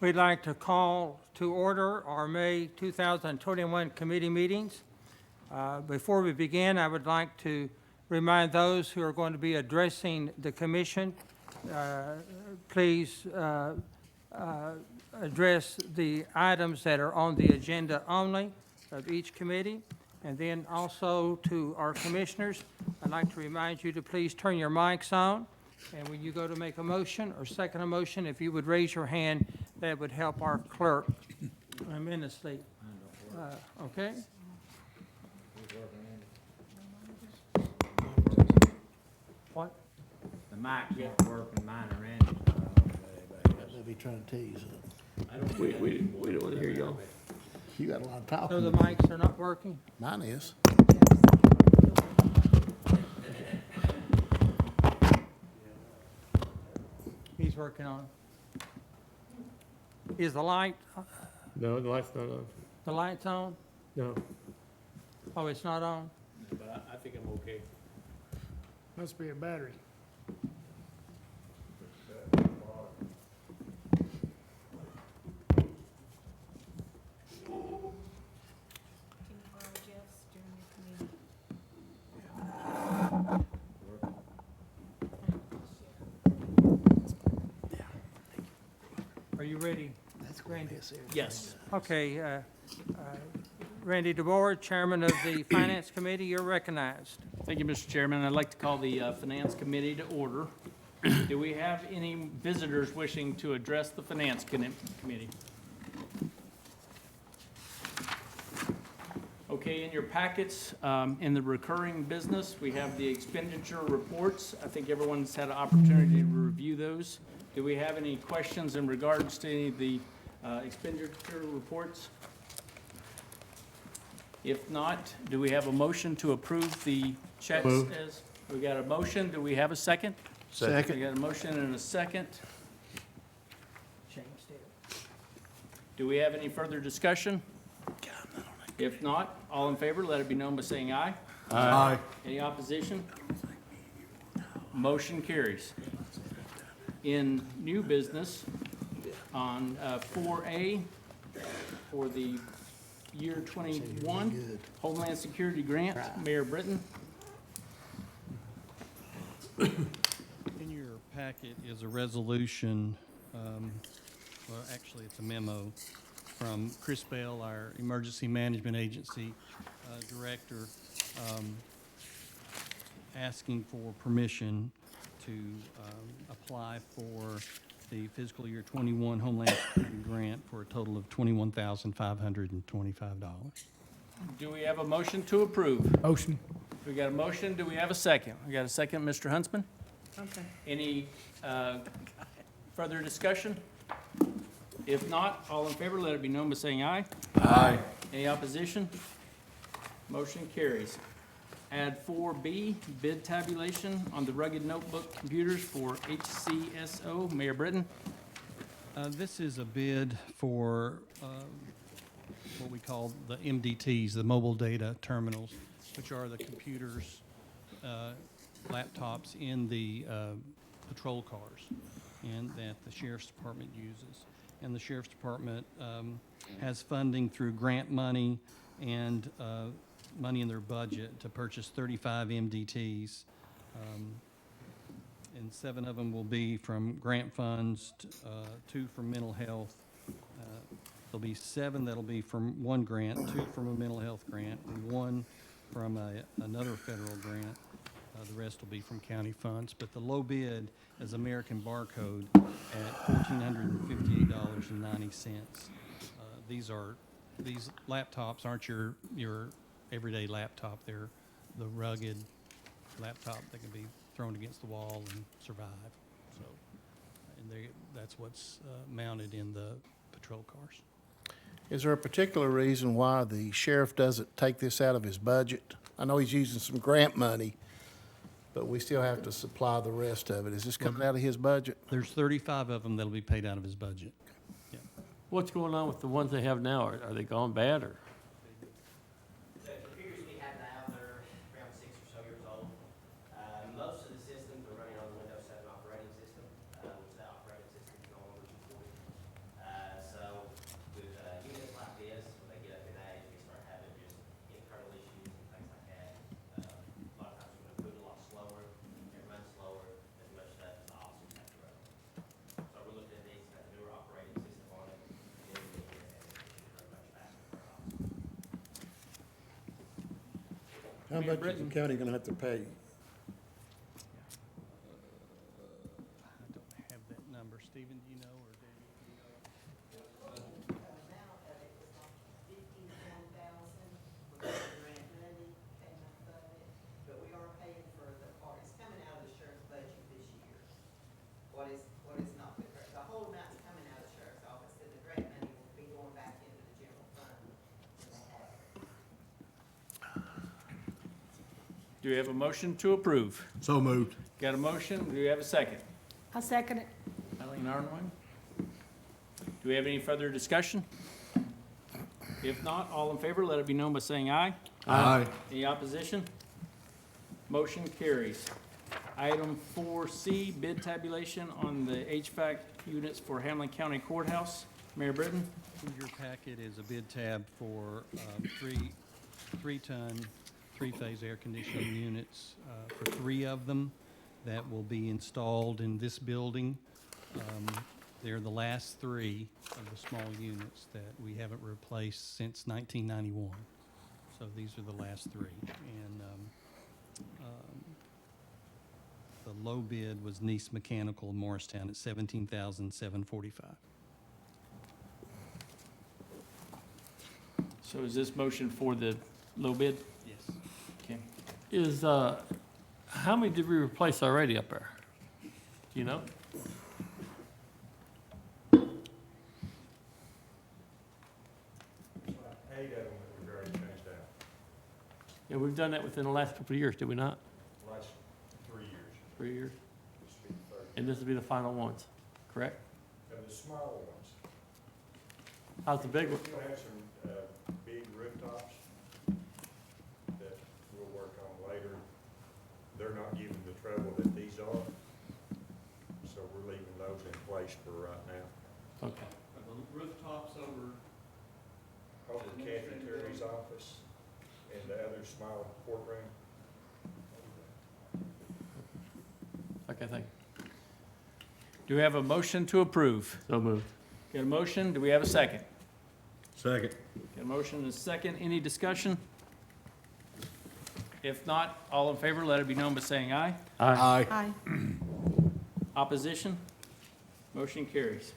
We'd like to call to order our May 2021 committee meetings. Before we begin, I would like to remind those who are going to be addressing the commission, please address the items that are on the agenda only of each committee. And then also to our commissioners, I'd like to remind you to please turn your mics on. And when you go to make a motion or second a motion, if you would raise your hand, that would help our clerk tremendously. Okay? What? The mic's not working, mine are in. They'll be trying to tell you something. We don't want to hear y'all. You got a lot of So talking. the mics are not working? Mine is. He's working on it. Is the light, No, the light's not on. the light's on? No. Oh, it's not on? But I think I'm okay. Must be a battery. Can you borrow Jeff's during your committee? Are you ready? That's Randy. Yes. Okay, Randy DeBoer, Chairman of the Finance Committee, you're recognized. Thank you, Mr. Chairman. I'd like to call the Finance Committee to order. Do we have any visitors wishing to address the Finance Committee? Okay, in your packets, in the recurring business, we have the expenditure reports. I think everyone's had an opportunity to review those. Do we have any questions in regards to any of the expenditure reports? If not, do we have a motion to approve the checks Moved. as? We got a motion. Do we have a second? We Second. got a motion and a second. James did. Do we have any further discussion? If not, all in favor, let it be known by saying aye. Aye. Any opposition? Motion carries. In new business, on 4A for the year 21 Homeland Security Grant, Mayor Britton. In your packet is a resolution, well, actually, it's a memo from Chris Bell, our Emergency Management Agency Director, asking for permission to apply for the fiscal year 21 Homeland Security Grant for a total of $21,525. Do we have a motion to approve? Motion. We got a motion. Do we have a second? We got a second, Mr. Huntsman? Okay. Any further discussion? If not, all in favor, let it be known by saying aye. Aye. Any opposition? Motion carries. Add 4B, bid tabulation on the rugged notebook computers for HCSO. Mayor Britton. This is a bid for what we call the MDTs, the mobile data terminals, which are the computers, laptops in the patrol cars and that the Sheriff's Department uses. And the Sheriff's Department has funding through grant money and money in their budget to purchase 35 MDTs. And 7 of them will be from grant funds, 2 from mental health. There'll be 7 that'll be from one grant, 2 from a mental health grant, and 1 from another federal grant. The rest will be from county funds. But the low bid is American Barcode at $1,458.90. These laptops aren't your everyday laptop. They're the rugged laptop that can be thrown against the wall and survive. So, and that's what's mounted in the patrol cars. Is there a particular reason why the sheriff doesn't take this out of his budget? I know he's using some grant money, but we still have to supply the rest of it. Is this coming out of his budget? There's 35 of them that'll be paid out of his budget. What's going on with the ones they have now? Are they gone bad or? The computers we have now, they're around 6 or so years old. Most of the systems are running on the Windows 7 operating system, which that operating system is no longer supported. How Mayor much is Britton? the county gonna have to pay? I don't have that number. Stephen, do you know, or Daniel? amount of it was like 51,000, because the grant money came out of it, but we are paying for the part, it's coming out of the sheriff's budget this year. What is not, the whole amount's coming out of the sheriff's office, and the grant money will be going back into the general fund when they have it. Do we have a motion to approve? So moved. Got a motion? Do we have a second? I'll second it. Eileen Arnwine? Do we have any further discussion? If not, all in favor, let it be known by saying aye. Aye. Any opposition? Motion carries. Item 4C, bid tabulation on the HVAC units for Hamlin County Courthouse. Mayor Britton? In your packet is a bid tab for three-ton, three-phase air conditioning units for 3 of them that will be installed in this building. They're the last 3 of the small units that we haven't replaced since 1991. So these are the last 3. And the low bid was Nice Mechanical in Morristown at $17,745. So is this motion for the low bid? Yes. Okay. Is, how many did we replace already up there? Do you know? Eight of them that we've already changed out, Yeah, we've done that within the last couple of years, did we not? last 3 years. 3 years? This will be the third. And this will be the final ones, correct? And the smaller ones, How's the big one? we'll have some big rooftops that we'll work on later. They're not giving the trouble that these are, so we're leaving those in place for right now. Okay. The rooftops over Over Kathy Terry's office and the other small courtroom. Okay, thank you. Do we have a motion to approve? So moved. Got a motion? Do we have a second? Second. Got a motion and a second. Any discussion? If not, all in favor, let it be known by saying aye. Aye. Aye. Opposition? Motion carries.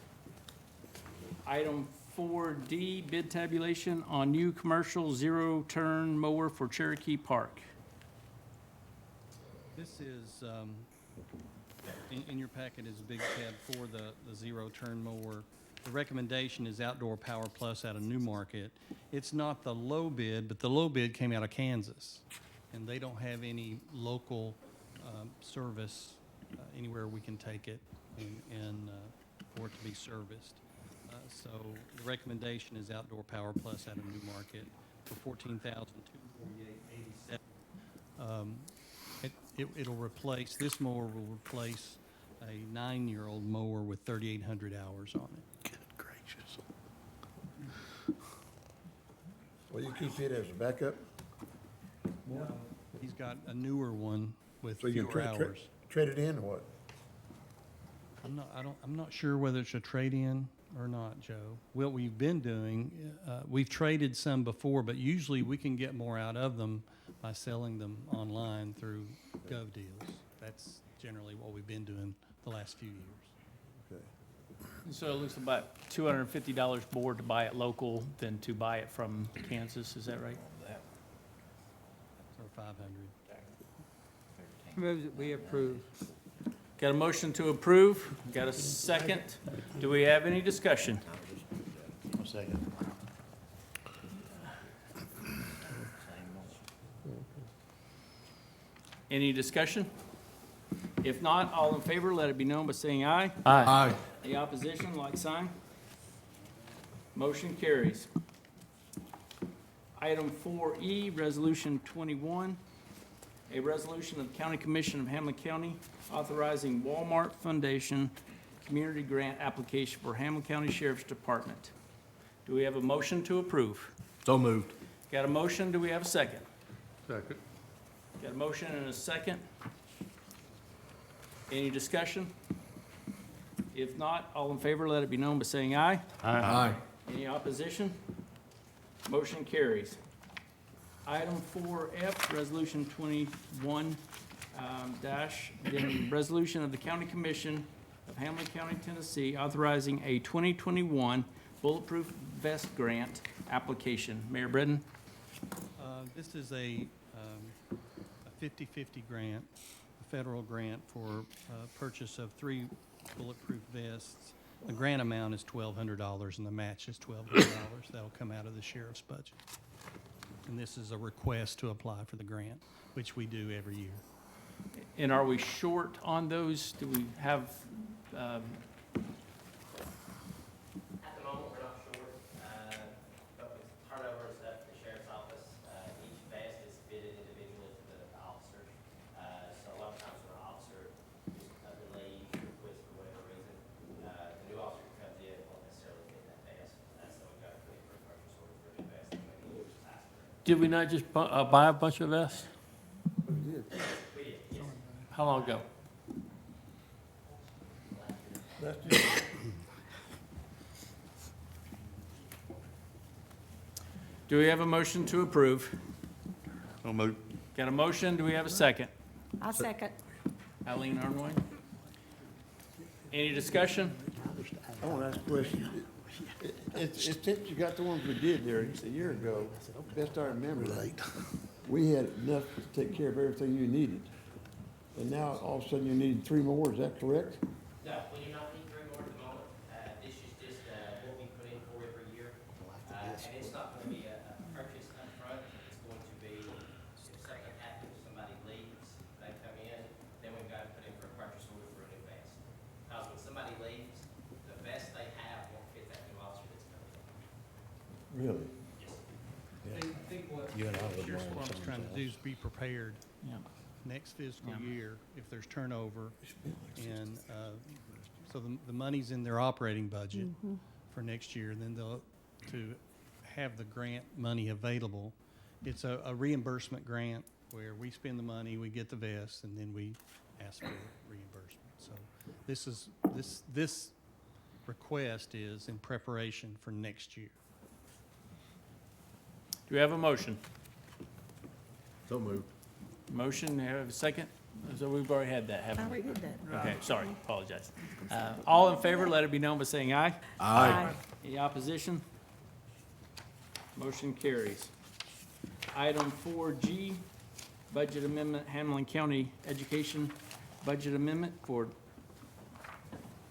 Item 4D, bid tabulation on new commercial zero-turn mower for Cherokee Park. This is, in your packet is a big tab for the zero-turn mower. The recommendation is Outdoor Power Plus out of Newmarket. It's not the low bid, but the low bid came out of Kansas, and they don't have any local service anywhere we can take it and for it to be serviced. So the recommendation is Outdoor Power Plus out of Newmarket for $14,248.87. It'll replace, this mower will replace a 9-year-old mower with 3,800 hours on it. Good gracious. Well, you keep it as a backup? He's got a newer one with So you can fewer hours. trade it in or what? I'm not sure whether it's a trade-in or not, Joe. What we've been doing, we've traded some before, but usually we can get more out of them by selling them online through GovDeals. That's generally what we've been doing the last few years. Okay. So it looks about $250 more to buy it local than to buy it from Kansas, is that right? Or 500. Move that we approve. Got a motion to approve? Got a second? Do we have any discussion? Second. Any discussion? If not, all in favor, let it be known by saying aye. Aye. Any opposition, like sign? Motion carries. Item 4E, Resolution 21, a resolution of the County Commission of Hamlin County authorizing Walmart Foundation community grant application for Hamlin County Sheriff's Department. Do we have a motion to approve? So moved. Got a motion? Do we have a second? Second. Got a motion and a second? Any discussion? If not, all in favor, let it be known by saying aye. Aye. Any opposition? Motion carries. Item 4F, Resolution 21, then resolution of the County Commission of Hamilton County, Tennessee, authorizing a 2021 Bulletproof Vest Grant application. Mayor Bredden? This is a 50/50 grant, a federal grant for purchase of 3 bulletproof vests. The grant amount is $1,200 and the match is $1,200. That'll come out of the sheriff's budget. And this is a request to apply for the grant, which we do every year. And are we short on those? Do we have, At the moment, we're not short, but with turnovers at the sheriff's office, each vest is fitted individually to the officer. So a lot of times when an officer is up and leave, quits for whatever reason, the new officer who comes in won't necessarily fit that vest. So we've got to put in for a purchase order for a new vest, and maybe it's faster. Did we not just buy a bunch of vests? We did, yes. How long ago? do we have a motion to approve? So moved. Got a motion? Do we have a second? I'll second. Eileen Arnoy? Any discussion? I want to ask a question. It's since you got the ones we did there a year ago, best I remember, we had enough to take care of everything you needed. And now all of a sudden you need 3 more, is that correct? No, we do not need 3 more at the moment. This is just what we put in for every year. And it's not going to be a purchase upfront. It's going to be if something happens, somebody leaves, they come in, then we've got to put in for a purchase order for a new vest. Because when somebody leaves, the vest they have won't fit that new officer that's coming in. Really? Yes. I think what You and I would Sheriff's want Department's trying to do is be prepared Yeah. next fiscal Yeah. year if there's turnover. And so the money's in their operating budget for next year, then they'll, to have the grant money available. It's a reimbursement grant where we spend the money, we get the vest, and then we ask for reimbursement. So this request is in preparation for next year. Do we have a motion? So moved. Motion, have a second? So we've already had that, I haven't we? already did that. Okay, sorry, apologize. All in favor, let it be known by saying aye. Aye. Any opposition? Motion carries. Item 4G, budget amendment, Hamlin County Education Budget Amendment for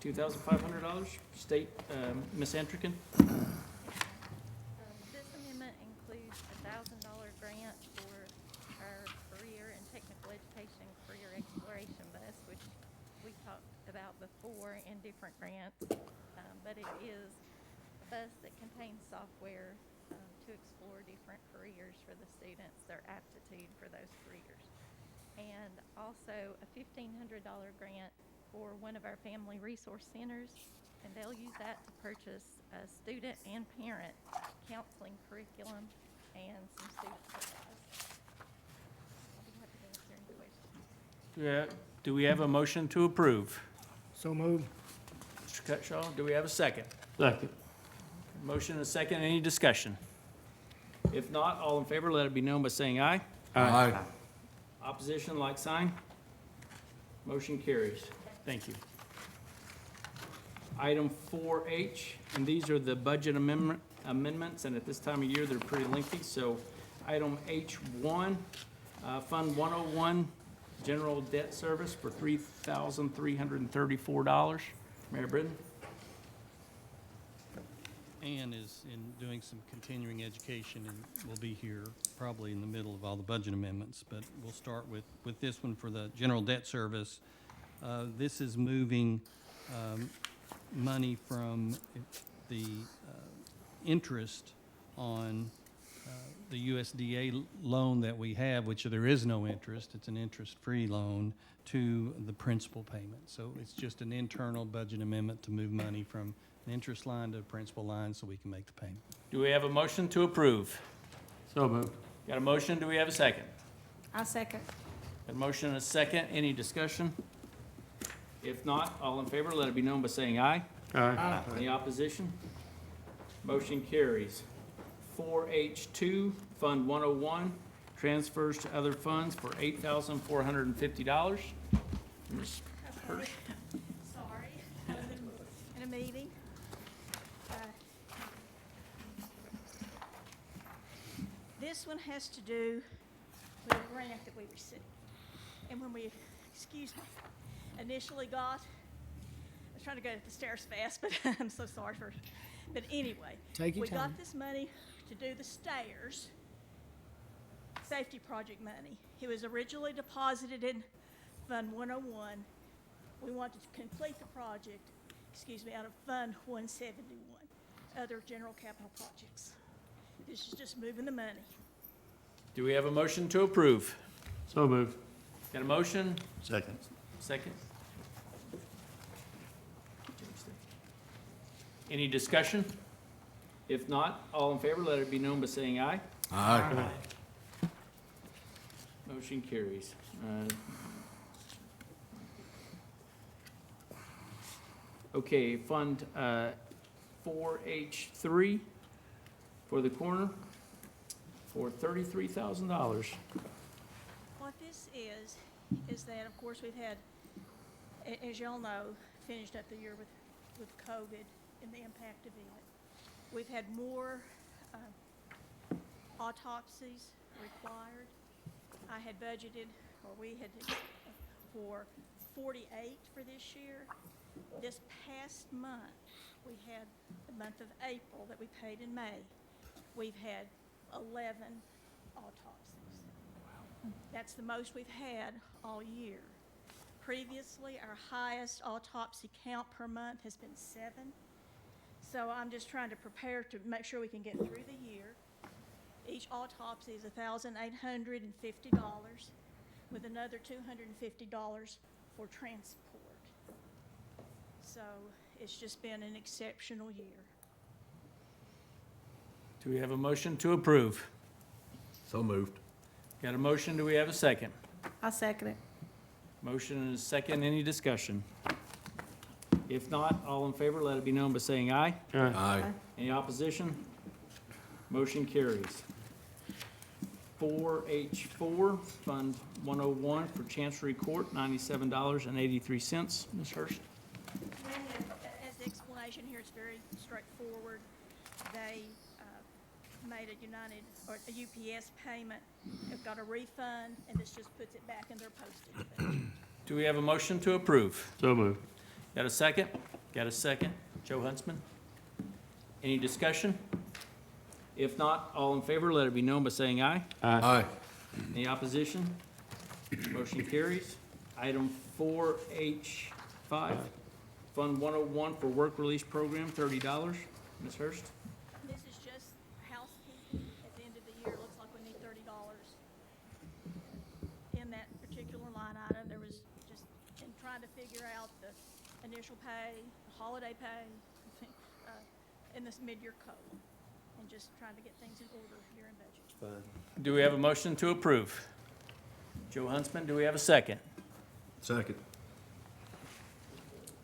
$2,500. State, Ms. Antrican? This amendment includes $1,000 grant for our career and technical education career exploration bus, which we talked about before in different grants. But it is a bus that contains software to explore different careers for the students, their aptitude for those careers. And also a $1,500 grant for one of our family resource centers, and they'll use that to purchase a student and parent counseling curriculum and some student supplies. I'll be happy to answer any questions. Do we have a motion to approve? So moved. Mr. Cutshaw, do we have a second? Second. Motion and a second, any discussion? If not, all in favor, let it be known by saying aye. Aye. Opposition, like sign. Motion carries. Thank you. Item 4H, and these are the budget amendments, and at this time of year, they're pretty lengthy. So item H1, Fund 101, General Debt Service for $3,334. Mayor Britton? Ann is in doing some continuing education and will be here probably in the middle of all the budget amendments, but we'll start with this one for the general debt service. This is moving money from the interest on the USDA loan that we have, which there is no interest, it's an interest-free loan, to the principal payment. So it's just an internal budget amendment to move money from an interest line to a principal line so we can make the payment. Do we have a motion to approve? So moved. Got a motion? Do we have a second? I'll second. Got a motion and a second. Any discussion? If not, all in favor, let it be known by saying aye. Any opposition? Motion carries. 4H2, Fund 101, transfers to other funds for $8,450. Ms. Hurst? Sorry, I was in a meeting. This one has to do with a grant that we received. And when we, initially got, I was trying to go up the stairs fast, but I'm so sorry for, but anyway. Take your We time. got this money to do the stairs, safety project money. It was originally deposited in Fund 101. We wanted to complete the project, out of Fund 171, other general capital projects. This is just moving the money. Do we have a motion to approve? So moved. Got a motion? Second. Second? Any discussion? If not, all in favor, let it be known by saying aye. Aye. Motion carries. Okay, Fund 4H3 for the corner for $33,000. What this is that, of course, we've had, as y'all know, finished up the year with COVID and the impact of it. We've had more autopsies required. I had budgeted, or we had, for 48 for this year. This past month, we had the month of April that we paid in May. We've had 11 autopsies. That's the most we've had all year. Previously, our highest autopsy count per month has been 7. So I'm just trying to prepare to make sure we can get through the year. Each autopsy is $1,850 with another $250 for transport. So it's just been an exceptional year. Do we have a motion to approve? So moved. Got a motion, do we have a second? I second it. Motion and a second, any discussion? If not, all in favor, let it be known by saying aye. Aye. Any opposition? Motion carries. 4H4, Fund 101 for Chancery Court, $97.83. Ms. Hurst? As the explanation here, it's very straightforward. They made a United, or a UPS payment, it got a refund, and this just puts it back in their postage fee. Do we have a motion to approve? So moved. Got a second? Got a second. Joe Huntsman? Any discussion? If not, all in favor, let it be known by saying aye. Aye. Any opposition? Motion carries. Item 4H5, Fund 101 for Work Release Program, $30. Ms. Hurst? This is just housekeeping. At the end of the year, it looks like we need $30 in that particular line item. There was just, in trying to figure out the initial pay, the holiday pay, and this mid-year COLA, and just trying to get things in order here in budget. Do we have a motion to approve? Joe Huntsman, do we have a second? Second.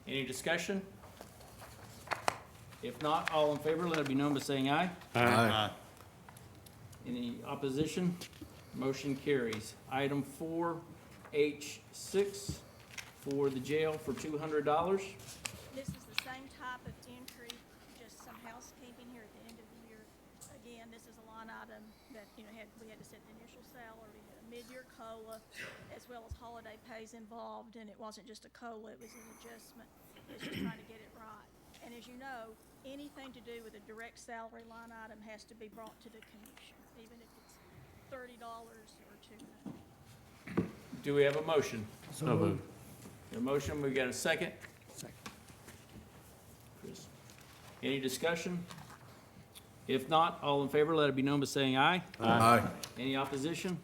Any discussion? If not, all in favor, let it be known by saying aye. Aye. Any opposition? Motion carries. Item 4H6 for the jail for $200. This is the same type of entry, just some housekeeping here at the end of the year. Again, this is a line item that, we had to set the initial salary, a mid-year COLA, as well as holiday pays involved, and it wasn't just a COLA, it was an adjustment. It's just trying to get it right. And as you know, anything to do with a direct salary line item has to be brought to the commission, even if it's $30 or $200. Do we have a motion? So moved. A motion, we got a second? Second. Chris? Any discussion? If not, all in favor, let it be known by saying aye. Aye. Any opposition?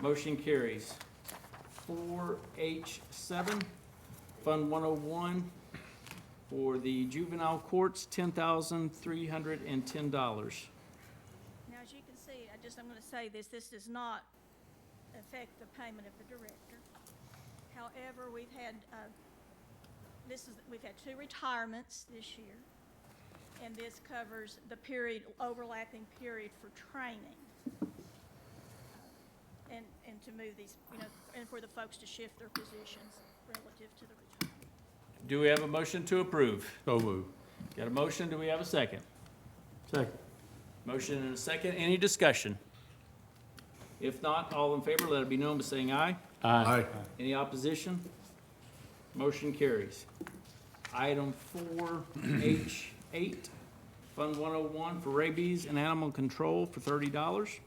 Motion carries. 4H7, Fund 101 for the juvenile courts, $10,310. Now, as you can see, I'm going to say this does not affect the payment of the director. However, we've had 2 retirements this year, and this covers the overlapping period for training. to move these, and for the folks to shift their positions relative to the retirement. Do we have a motion to approve? So moved. Got a motion, do we have a second? Second. Motion and a second, any discussion? If not, all in favor, let it be known by saying aye. Aye. Any opposition? Motion carries. Item 4H8, Fund 101 for rabies and animal control for $30.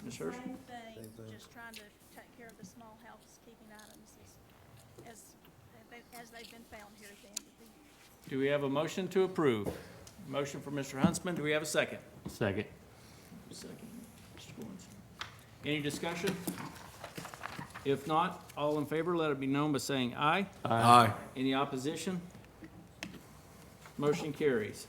Ms. Hurst? Same thing, just trying to take care of the small housekeeping items as they've been found here at the end of the year. Do we have a motion to approve? Motion for Mr. Huntsman, do we have a second? Second. Second, Mr. Goins. Any discussion? If not, all in favor, let it be known by saying aye. Aye. Any opposition? Motion carries.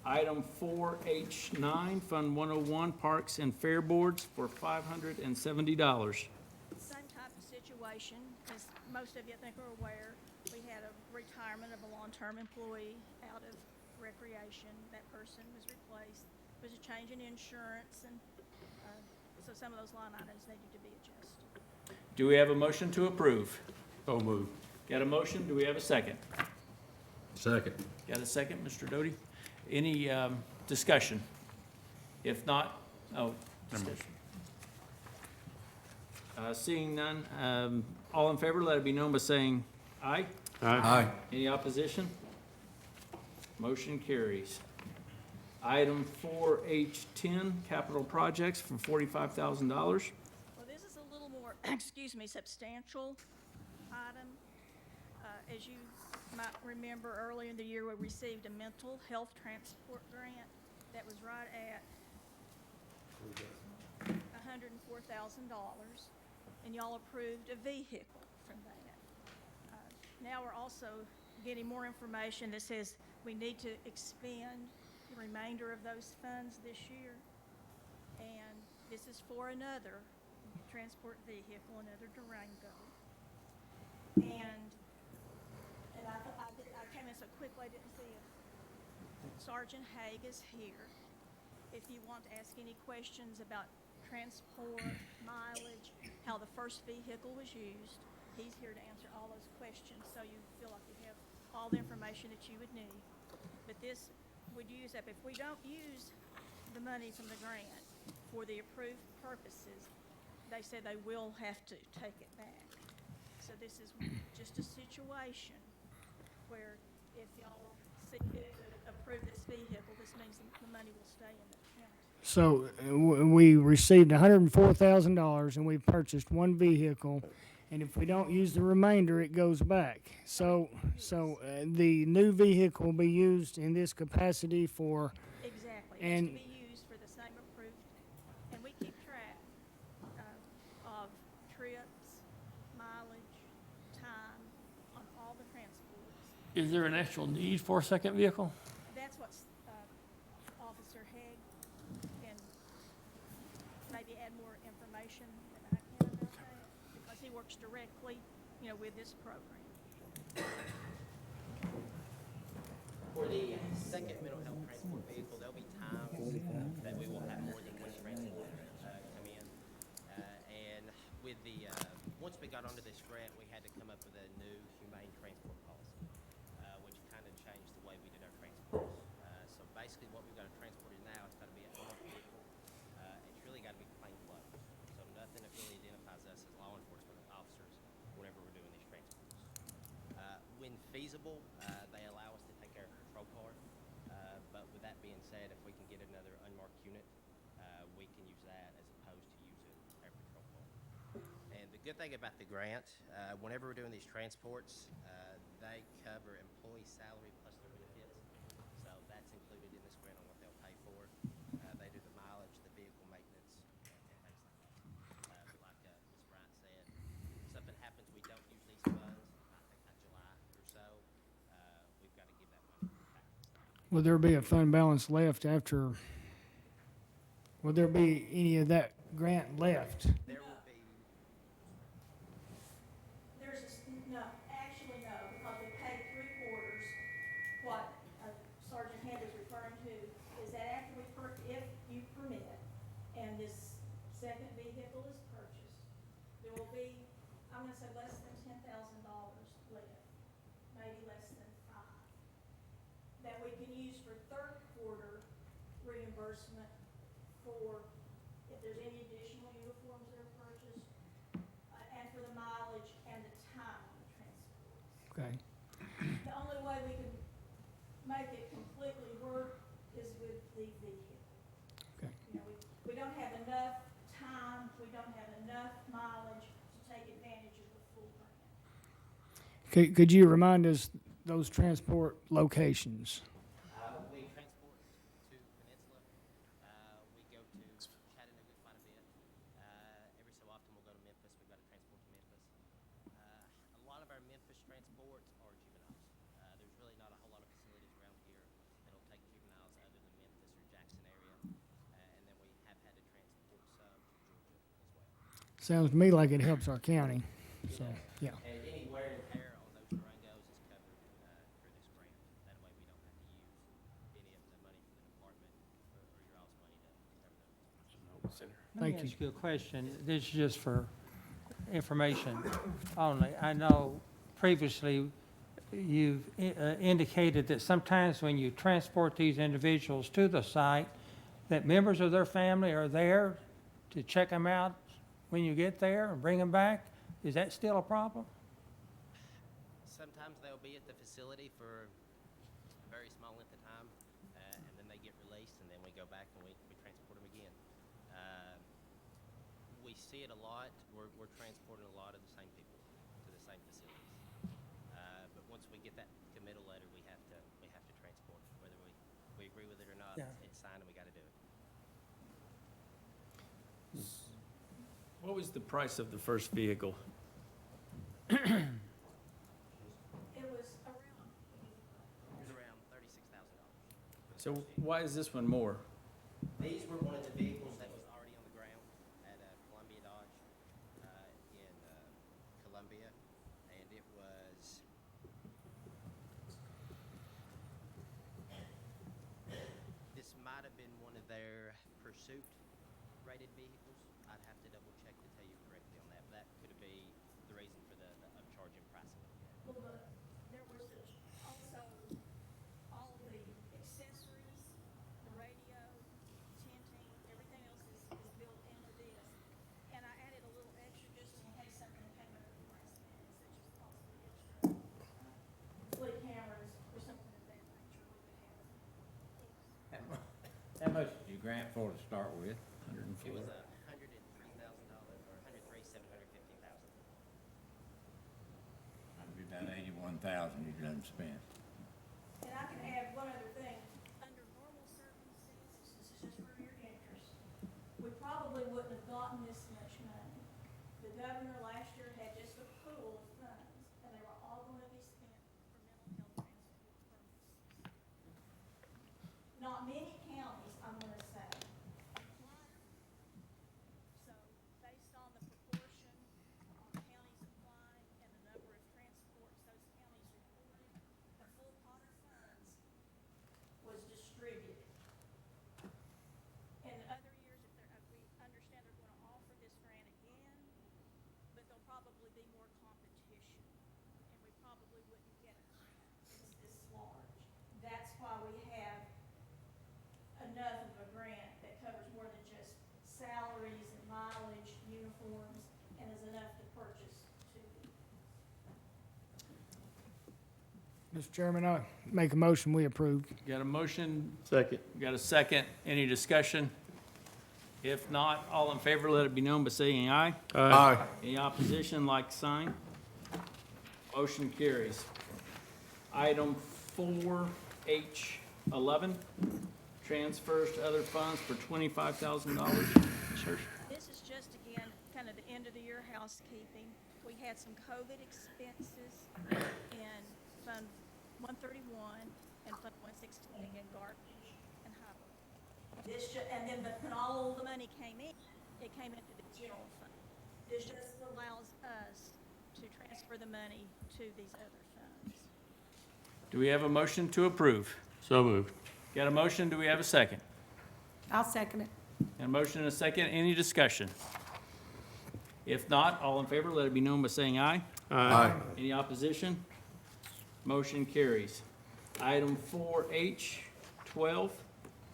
Item 4H9, Fund 101, Parks and Fair Boards for $570. Same type of situation, as most of you I think are aware, we had a retirement of a long-term employee out of recreation. That person was replaced. There was a change in insurance, and so some of those line items needed to be adjusted. Do we have a motion to approve? So moved. Got a motion? Do we have a second? Second. Got a second, Mr. Doty? Any discussion? If not, discussion. Seeing none, all in favor, let it be known by saying aye. Aye. Any opposition? Motion carries. Item 4H10, capital projects for $45,000. Well, this is a little more, substantial item. As you might remember, earlier in the year, we received a mental health transport grant that was right at $104,000, and y'all approved a vehicle from that. Now we're also getting more information that says we need to expend the remainder of those funds this year, and this is for another transport vehicle, another Durango. And I came in so quickly, I didn't see it. Sergeant Haig is here. If you want to ask any questions about transport, mileage, how the first vehicle was used, he's here to answer all those questions, so you feel like you have all the information that you would need. But this would use up, if we don't use the money from the grant for the approved purposes, they said they will have to take it back. So this is just a situation where if y'all see fit to approve this vehicle, this means the money will stay in the county. So we received $104,000 and we purchased one vehicle, and if we don't use the remainder, it goes back. So the new vehicle will be used in this capacity for. Exactly. And it's to be used for the same approved, and we keep track of trips, mileage, time on all the transports. Is there an actual need for a second vehicle? That's what Officer Haig can maybe add more information than I can about that, because he works directly, with this program. For the second mental health transport vehicle, there'll be times that we will have more than one transport come in. And with the, once we got onto this grant, we had to come up with a new humane transport policy, which kind of changed the way we did our transports. So basically what we've got to transport it now, it's got to be a unmarked vehicle. It's really got to be plain clothes. So nothing that really identifies us as law enforcement officers whenever we're doing these transports. When feasible, they allow us to take our patrol car, but with that being said, if we can get another unmarked unit, we can use that as opposed to using our patrol car. And the good thing about the grant, whenever we're doing these transports, they cover employee salary plus their benefits, so that's included in this grant on what they'll pay for. They do the mileage, the vehicle maintenance, and things like that. Like Ms. Bryant said, if something happens, we don't use these funds, I think by July or so, we've got to give that money back. will there be a fund balance left after? Will there be any of that grant left? There will be, No, actually no, because we paid 3/4. What Sergeant Hand is referring to is that after if you permit, and this second vehicle is purchased, then we can use for third quarter reimbursement for if there's any additional uniforms that are purchased, and for the mileage and the time on the transport. Okay. The only way we can make it completely work is with the vehicle. Okay. You know, we don't have enough time, we don't have enough mileage to take advantage of the full grant. Could you remind us those transport locations? We transport to Peninsula. We go to Chattanooga quite a bit. Every so often we'll go to Memphis. We've got to transport to Memphis. A lot of our Memphis transports are juveniles. There's really not a whole lot of facilities around here that'll take juveniles other than Memphis or Jackson area. And then we have had to transport some to Georgia as well. Sounds to me like it helps our county. So, yeah. And any wear and tear on those Durangos is covered through this grant. That way we don't have to use any of the money from the department or your all's money to cover those. Let Thank me you. ask you a question. This is just for information only. I know previously you've indicated that sometimes when you transport these individuals to the site, that members of their family are there to check them out when you get there and bring them back. Is that still a problem? Sometimes they'll be at the facility for a very small length of time, and then they get released, and then we go back and we transport them again. We see it a lot. We're transporting a lot of the same people to the same facilities. But once we get that committal letter, we have to transport, whether we agree with it or not. Yeah. It's signed, and we got to do it. What was the price of the first vehicle? It was around, It was around $36,000. So why is this one more? These were one of the vehicles that was already on the ground at Columbia Dodge in Columbia, and it was this might have been one of their pursuit rated vehicles. I'd have to double check to tell you correctly on that, but that could be the reason for the upcharge in pricing. well, there was also all the accessories, the radio, tinting, everything else is built into this. And I added a little extra just in case something came up at the last minute, such as possibly extra fleet cameras or something of that nature we would have. How much did you grant for to start with? It was $103,000 or $103,715,000. That'd be about 81,000 you done spent. And I can add one other thing. Under normal circumstances, this is just for your interest, we probably wouldn't have gotten this much money. The governor last year had just a pool of funds, and they were all going to be spent for mental health transport purposes. Not many counties, I'm going to say, apply. So based on the proportion of counties applying and the number of transports those counties reported, the full pot of funds was distributed. In other years, if we understand they're going to offer this grant again, but there'll probably be more competition, and we probably wouldn't get a grant this large. That's why we have enough of a grant that covers more than just salaries and mileage, uniforms, and is enough to purchase two vehicles. Mr. Chairman, I make a motion, we approve. Got a motion? Second. Got a second? Any discussion? If not, all in favor, let it be known by saying aye. Aye. Any opposition, like sign. Motion carries. Item 4H11, transfers to other funds for $25,000. Sure. This is just, again, kind of the end of the year housekeeping. We had some COVID expenses in Fund 131 and Fund 116 in garbage and highway. And then when all the money came in, it came into the general fund. This just allows us to transfer the money to these other funds. Do we have a motion to approve? So moved. Got a motion? Do we have a second? I'll second it. Got a motion and a second. Any discussion? If not, all in favor, let it be known by saying aye. Aye. Any opposition? Motion carries. Item 4H12,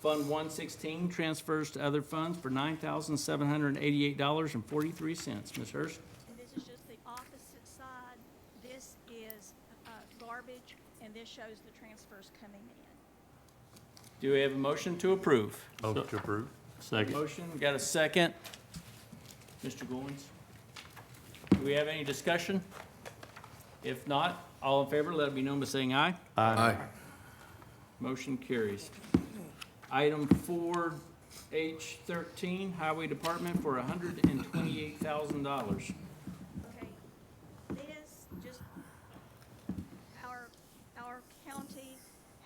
Fund 116, transfers to other funds for $9,788.43. Ms. Hurst? And this is just the opposite side. This is garbage, and this shows the transfers coming in. Do we have a motion to approve? Motion to approve. Second. Motion, got a second? Mr. Goins? Do we have any discussion? If not, all in favor, let it be known by saying aye. Aye. Motion carries. Item 4H13, Highway Department for $128,000. Okay, this just, our county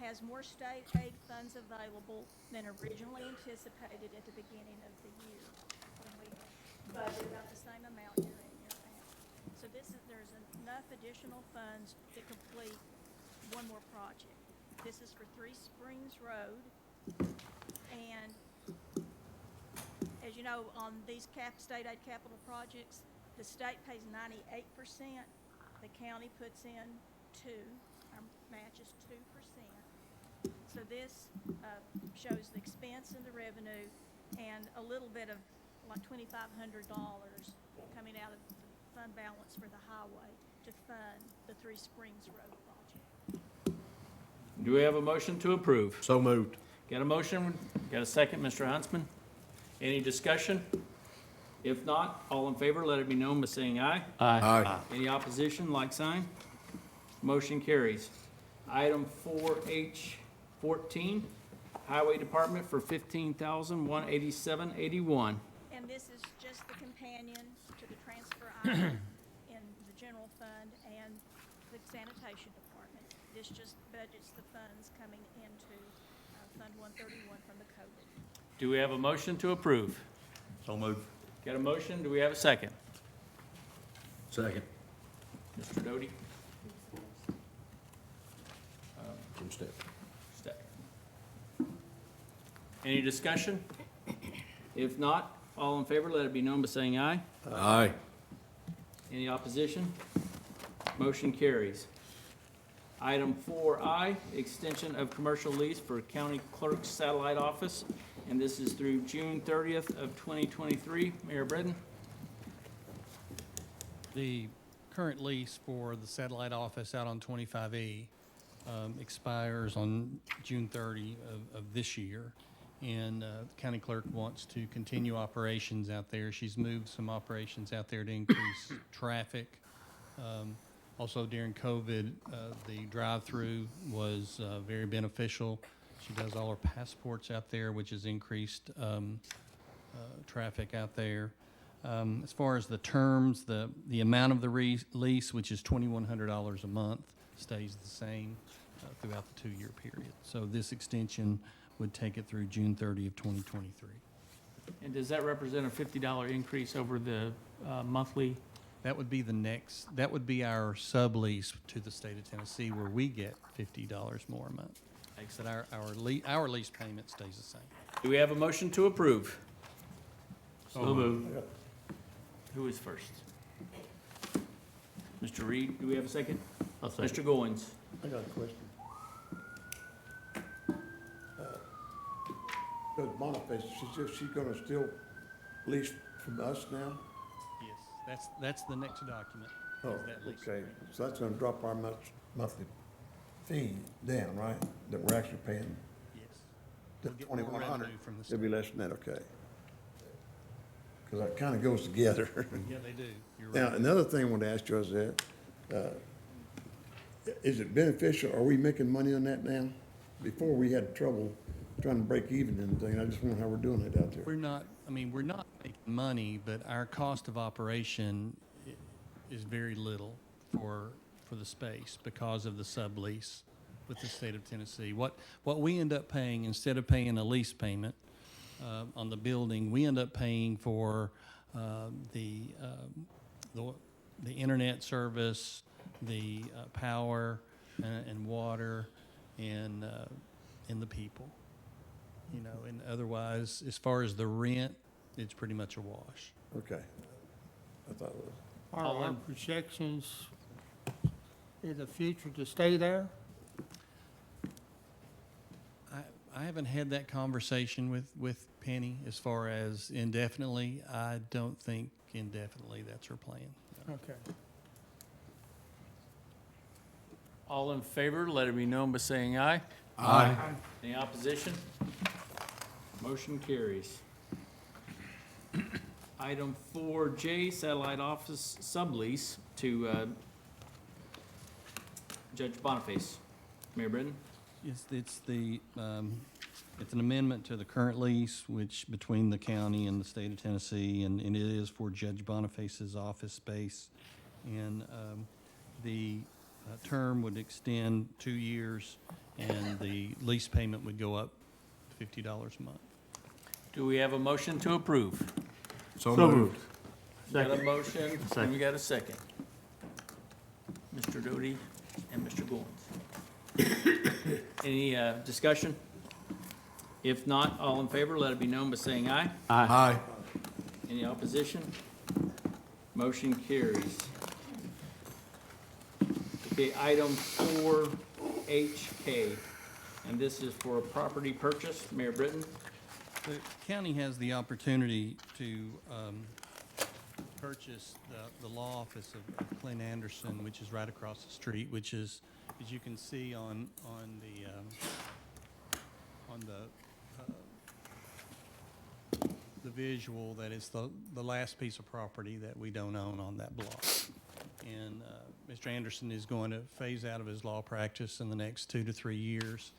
has more state aid funds available than originally anticipated at the beginning of the year. When we budgeted about the same amount year in, year out. So there's enough additional funds to complete one more project. This is for Three Springs Road. And as you know, on these state aid capital projects, the state pays 98%, the county puts in 2, our match is 2%. So this shows the expense and the revenue and a little bit of like $2,500 coming out of the fund balance for the highway to fund the Three Springs Road project. Do we have a motion to approve? So moved. Got a motion? Got a second, Mr. Huntsman? Any discussion? If not, all in favor, let it be known by saying aye. Aye. Any opposition, like sign? Motion carries. Item 4H14, Highway Department for $15,187.81. And this is just the companion to the transfer item in the general fund and the sanitation department. This just budgets the funds coming into Fund 131 from the COVID. Do we have a motion to approve? So moved. Got a motion? Do we have a second? Second. Mr. Doty? Jim Step. Step. Any discussion? If not, all in favor, let it be known by saying aye. Aye. Any opposition? Motion carries. Item 4I, extension of commercial lease for County Clerk's Satellite Office, and this is through June 30th of 2023. Mayor Bredden? The current lease for the satellite office out on 25E expires on June 30 of this year. And the county clerk wants to continue operations out there. She's moved some operations out there to increase traffic. Also during COVID, the drive-through was very beneficial. She does all her passports out there, which has increased traffic out there. As far as the terms, the amount of the lease, which is $2,100 a month, stays the same throughout the 2-year period. So this extension would take it through June 30 of 2023. And does that represent a $50 increase over the monthly? That would be that would be our sublease to the state of Tennessee, where we get $50 more a month. Makes it our lease payment stays the same. Do we have a motion to approve? So moved. Who is first? Mr. Reed, do we have a second? I'll second. I Mr. Goins? got a question. Does Boniface, she's gonna still lease from us now? Yes, that's the next document. Oh, is that lease okay, agreement. so that's gonna drop our monthly fee down, right? That we're actually paying, Yes. the We'll get more 2,100? revenue from the It'll be state. less than that, okay. Because that kinda goes together. Yeah, they do. You're Now, right. another thing I wanted to ask you is that, is it beneficial, are we making money on that now? Before, we had trouble trying to break even and things, I just wonder how we're doing it out there. We're not making money, but our cost of operation is very little for the space because of the sublease with the state of Tennessee. What we end up paying, instead of paying a lease payment on the building, we end up paying for the internet service, the power and water, and the people. You know, and otherwise, as far as the rent, it's pretty much a wash. Okay. I thought it was. Are our projections in the future to stay there? haven't had that conversation with Penny as far as indefinitely. I don't think indefinitely that's her plan. Okay. All in favor, let it be known by saying aye. Aye. Any opposition? Motion carries. Item 4J, satellite office sublease to Judge Boniface. Mayor Britton? It's an amendment to the current lease, which between the county and the state of Tennessee, and it is for Judge Boniface's office space. And the term would extend 2 years, and the lease payment would go up $50 a month. Do we have a motion to approve? So moved. Got a motion, and we got a second. Mr. Doty and Mr. Goins. Any discussion? If not, all in favor, let it be known by saying aye. Aye. Any opposition? Motion carries. Okay, item 4HK, and this is for a property purchase. Mayor Britton? The county has the opportunity to purchase the law office of Clint Anderson, which is right across the street, which is, as you can see on the visual, that is the last piece of property that we don't own on that block. And Mr. Anderson is going to phase out of his law practice in the next 2 to 3 years.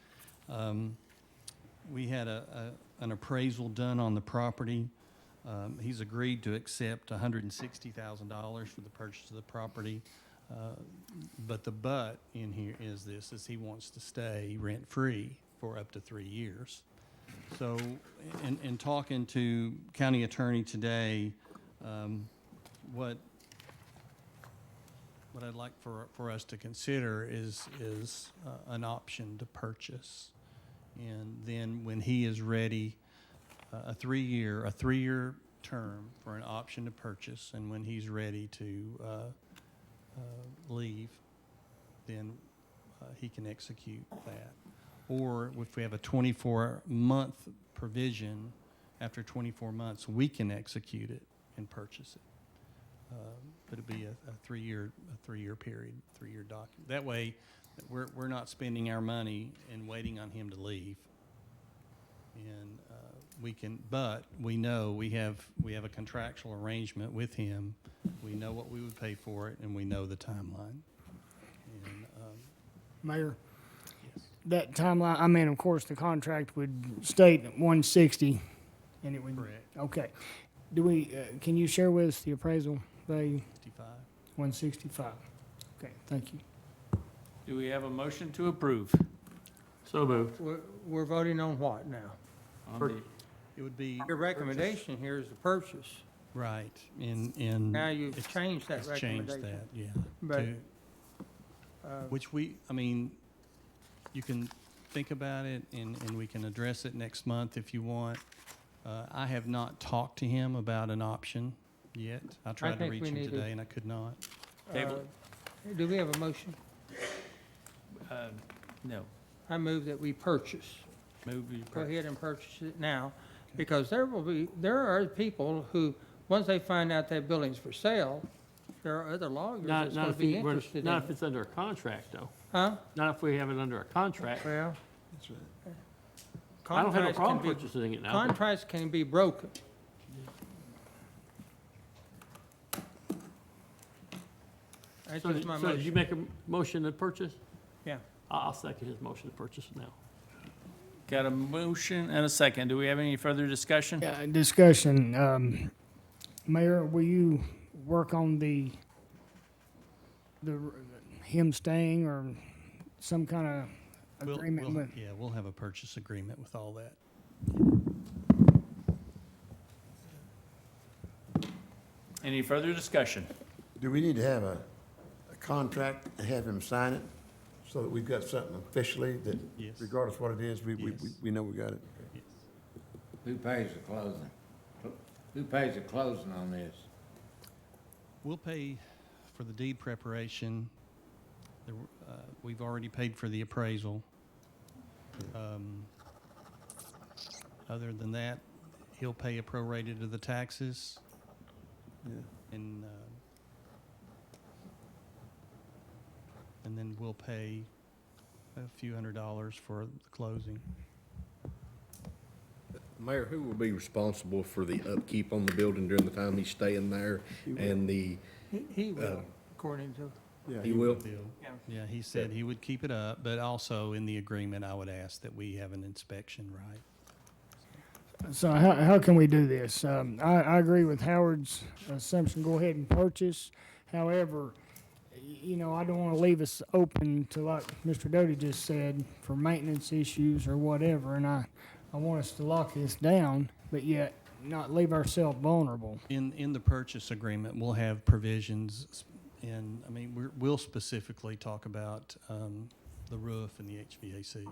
We had an appraisal done on the property. He's agreed to accept $160,000 for the purchase of the property. But the but in here is he wants to stay rent-free for up to 3 years. So, in talking to county attorney today, what I'd like for us to consider is an option to purchase. And then when he is ready, a three-year term for an option to purchase, and when he's ready to leave, then he can execute that. Or if we have a 24-month provision, after 24 months, we can execute it and purchase it. But it'd be a three-year period, 3-year document. That way, we're not spending our money and waiting on him to leave. And but we know we have a contractual arrangement with him. We know what we would pay for it, and we know the timeline. And, Mayor, yes. that timeline, I mean, of course, the contract would state 160, and it would. Correct. Okay. Do we, can you share with us the appraisal value? 55. 165. Okay, thank you. Do we have a motion to approve? So moved. We're voting on what now? On the- It would be Your recommendation here is the purchase. right, and Now you've it's- changed that it's changed recommendation. that, yeah. But, to- Which you can think about it, and we can address it next month if you want. I have not talked to him about an option yet. I tried to think reach we him need to- today, and I could not. Table. Do we have a motion? No. I move that we purchase. Move you Go ahead and purchase it now, because there are people who, once they find out that building's for sale, there are other lawyers that's Not gonna if be interested in not if it. it's under a contract, though. Huh? Not if we have it under a contract. Well, That's right. I don't have a contracts problem can be, purchasing it now. but- contracts can be broken. That's So just my did you motion. make a motion to purchase? Yeah. I'll second his motion to purchase it now. Got a motion and a second. Do we have any further discussion? Yeah, discussion. Mayor, will you work on the him staying or some kind of agreement with? We'll have a purchase agreement with all that. Any further discussion? Do we need to have a contract and have him sign it so that we've got something officially that Yes. regardless what it is, we know we got it? Who pays the closing? Who pays the closing on this? We'll pay for the deed preparation. We've already paid for the appraisal. Other than that, he'll pay a prorated of the taxes, and then we'll pay a few $100s for the closing. Mayor, who will be responsible for the upkeep on the building during the time he's staying there? And the, He will, according to, he will? Yeah, he said he would keep it up, but also in the agreement, I would ask that we have an inspection right. So how can we do this? I agree with Howard's assumption, go ahead and purchase. However, you know, I don't want to leave us open to, like Mr. Doty just said, for maintenance issues or whatever, and I want us to lock this down, but yet not leave ourselves vulnerable. In the purchase agreement, we'll have provisions, and, I mean, we'll specifically talk about the roof and the HVAC,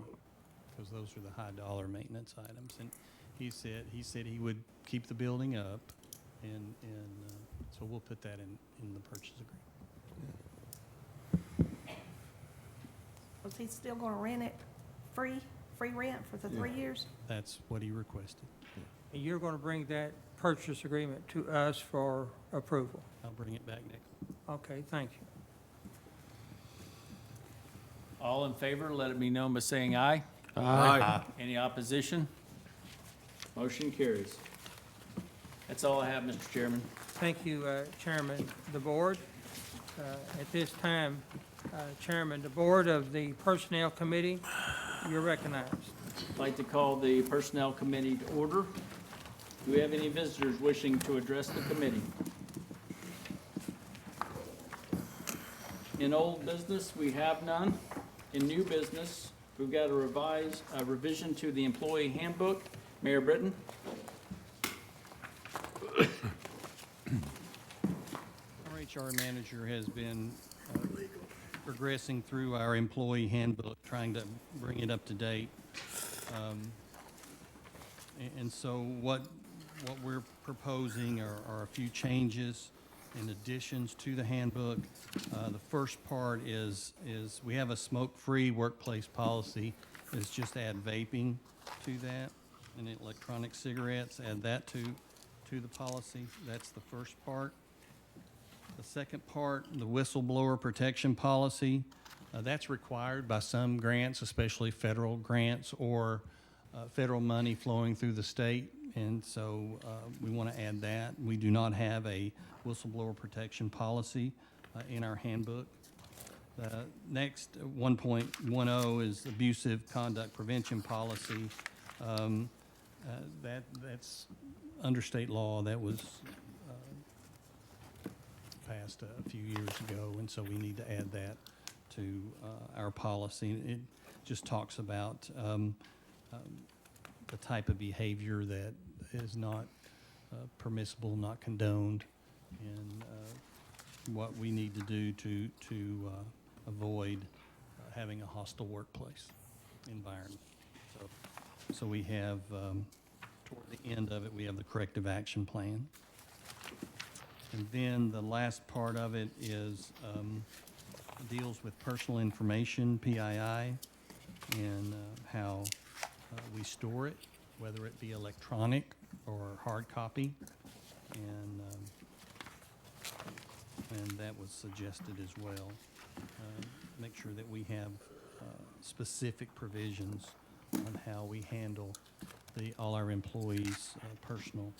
because those are the high-dollar maintenance items. And he said he would keep the building up, and so we'll put that in the purchase agreement. Was he still gonna rent it free rent for the 3 years? That's what he requested. and you're going to bring that purchase agreement to us for approval. I'll bring it back next. Okay, thank you. All in favor, let it be known by saying aye. Aye. Any opposition? Motion carries. That's all I have, Mr. Chairman. Thank you, Chairman. The board, at this time, Chairman, the board of the Personnel Committee, you're recognized. I'd like to call the Personnel Committee to order. Do we have any visitors wishing to address the committee? In old business, we have none. In new business, we've got a revision to the employee handbook. Mayor Britton? Our HR manager has been progressing through our employee handbook, trying to bring it up to date. And so what we're proposing are a few changes and additions to the handbook. The first part is we have a smoke-free workplace policy. It's just add vaping to that, and electronic cigarettes, add that to the policy. That's the first part. The second part, the whistleblower protection policy, that's required by some grants, especially federal grants or federal money flowing through the state. And so we want to add that. We do not have a whistleblower protection policy in our handbook. Next, 1.10 is abusive conduct prevention policy. That's under state law. That was passed a few years ago, and so we need to add that to our policy. It just talks about the type of behavior that is not permissible, not condoned, and what we need to do to avoid having a hostile workplace environment. So we have, toward the end of it, we have the corrective action plan. And then the last part of it is, deals with personal information, PII, and how we store it, whether it be electronic or hard copy. And that was suggested as well. Make sure that we have specific provisions on how we handle all our employees' personal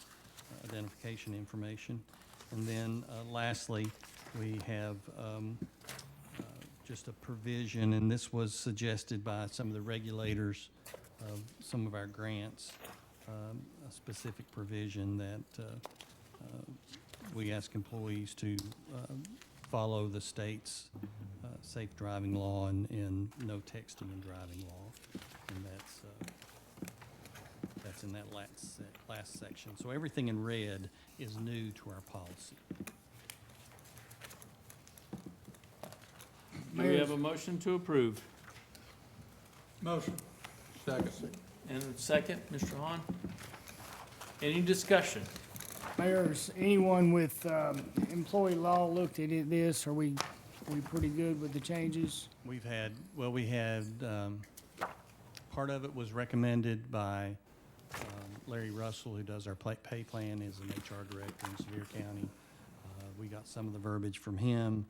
identification information. And then lastly, we have just a provision, and this was suggested by some of the regulators of some of our grants, a specific provision that we ask employees to follow the state's safe driving law and no texting and driving law. And that's in that last section. So everything in red is new to our policy. Do we have a motion to approve? Motion. Second. And a second, Mr. Hahn? Any discussion? Mayor, has anyone with employee law looked at this? Are we pretty good with the changes? We had, part of it was recommended by Larry Russell, who does our pay plan, is an HR director in Sevier County. We got some of the verbiage from him.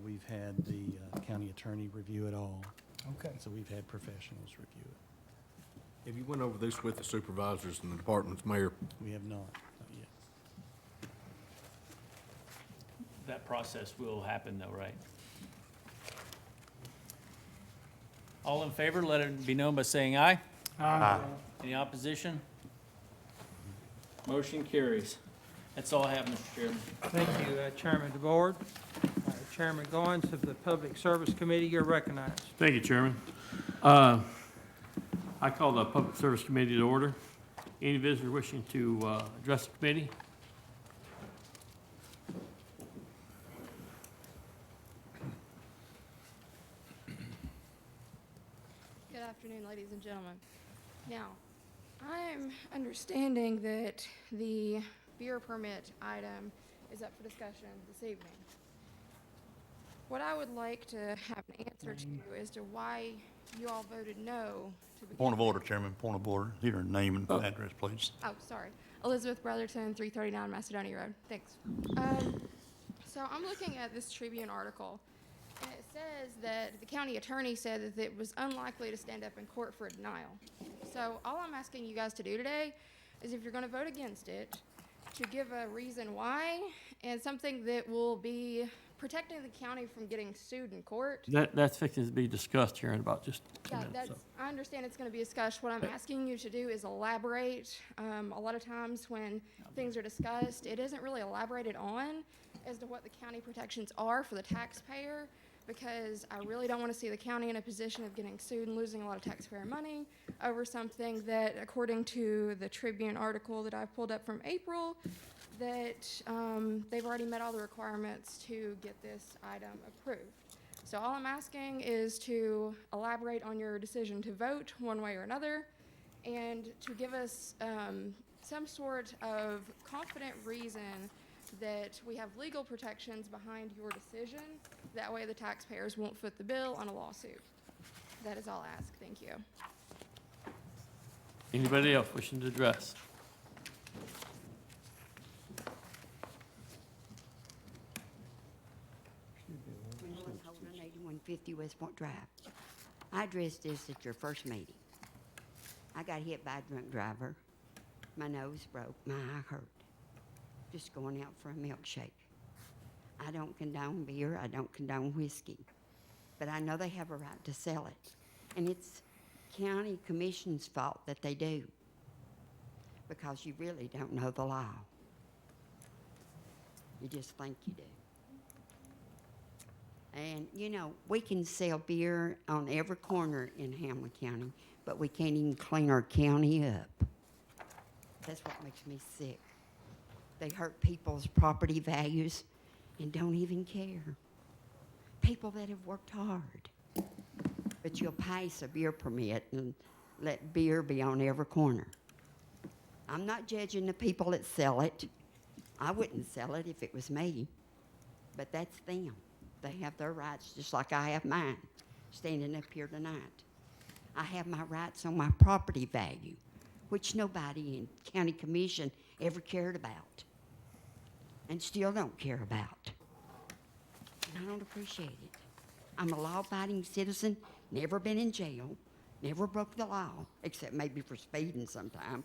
We've had the county attorney review it all. Okay. So we've had professionals review it. Have you went over this with the supervisors and the departments, Mayor? We have not yet. That process will happen though, right? All in favor, let it be known by saying aye. Aye. Any opposition? Motion carries. That's all I have, Mr. Chairman. Thank you, Chairman DeBoard. Chairman Goins of the Public Service Committee, you're recognized. Thank you, Chairman. I call the Public Service Committee to order. Any visitor wishing to address the committee? Good afternoon, ladies and gentlemen. Now, I'm understanding that the beer permit item is up for discussion this evening. What I would like to have an answer to as to why you all voted no to begin. Point of order, Chairman, point of order. Need her name and address, please. Oh, sorry. Elizabeth Brotherton, 339 Macedonia Road. Thanks. So I'm looking at this Tribune article, and it says that the county attorney said that it was unlikely to stand up in court for a denial. So all I'm asking you guys to do today is, if you're going to vote against it, to give a reason why and something that will be protecting the county from getting sued in court. That's fixing to be discussed here in about just 2 Yeah, minutes. that's, so. I understand it's going to be discussed. What I'm asking you to do is elaborate. A lot of times when things are discussed, it isn't really elaborated on as to what the county protections are for the taxpayer, because I really don't want to see the county in a position of getting sued and losing a lot of taxpayer money over something that, according to the Tribune article that I pulled up from April, that they've already met all the requirements to get this item approved. So all I'm asking is to elaborate on your decision to vote one way or another, and to give us some sort of confident reason that we have legal protections behind your decision. That way the taxpayers won't foot the bill on a lawsuit. That is all I ask. Thank you. Anybody else wishing to address? 8150 Westport Drive. I addressed this at your first meeting. I got hit by a drunk driver. My nose broke, my eye hurt. Just going out for a milkshake. I don't condone beer, I don't condone whiskey. But I know they have a right to sell it. And it's county commission's fault that they do. Because you really don't know the law. You just think you do. And, you know, we can sell beer on every corner in Hamlin County, but we can't even clean our county up. That's what makes me sick. They hurt people's property values and don't even care. People that have worked hard. But you'll pass a beer permit and let beer be on every corner. I'm not judging the people that sell it. I wouldn't sell it if it was me. But that's them. They have their rights just like I have mine, standing up here tonight. I have my rights on my property value, which nobody in county commission ever cared about and still don't care about. And I don't appreciate it. I'm a law-abiding citizen, never been in jail, never broke the law, except maybe for speeding sometime.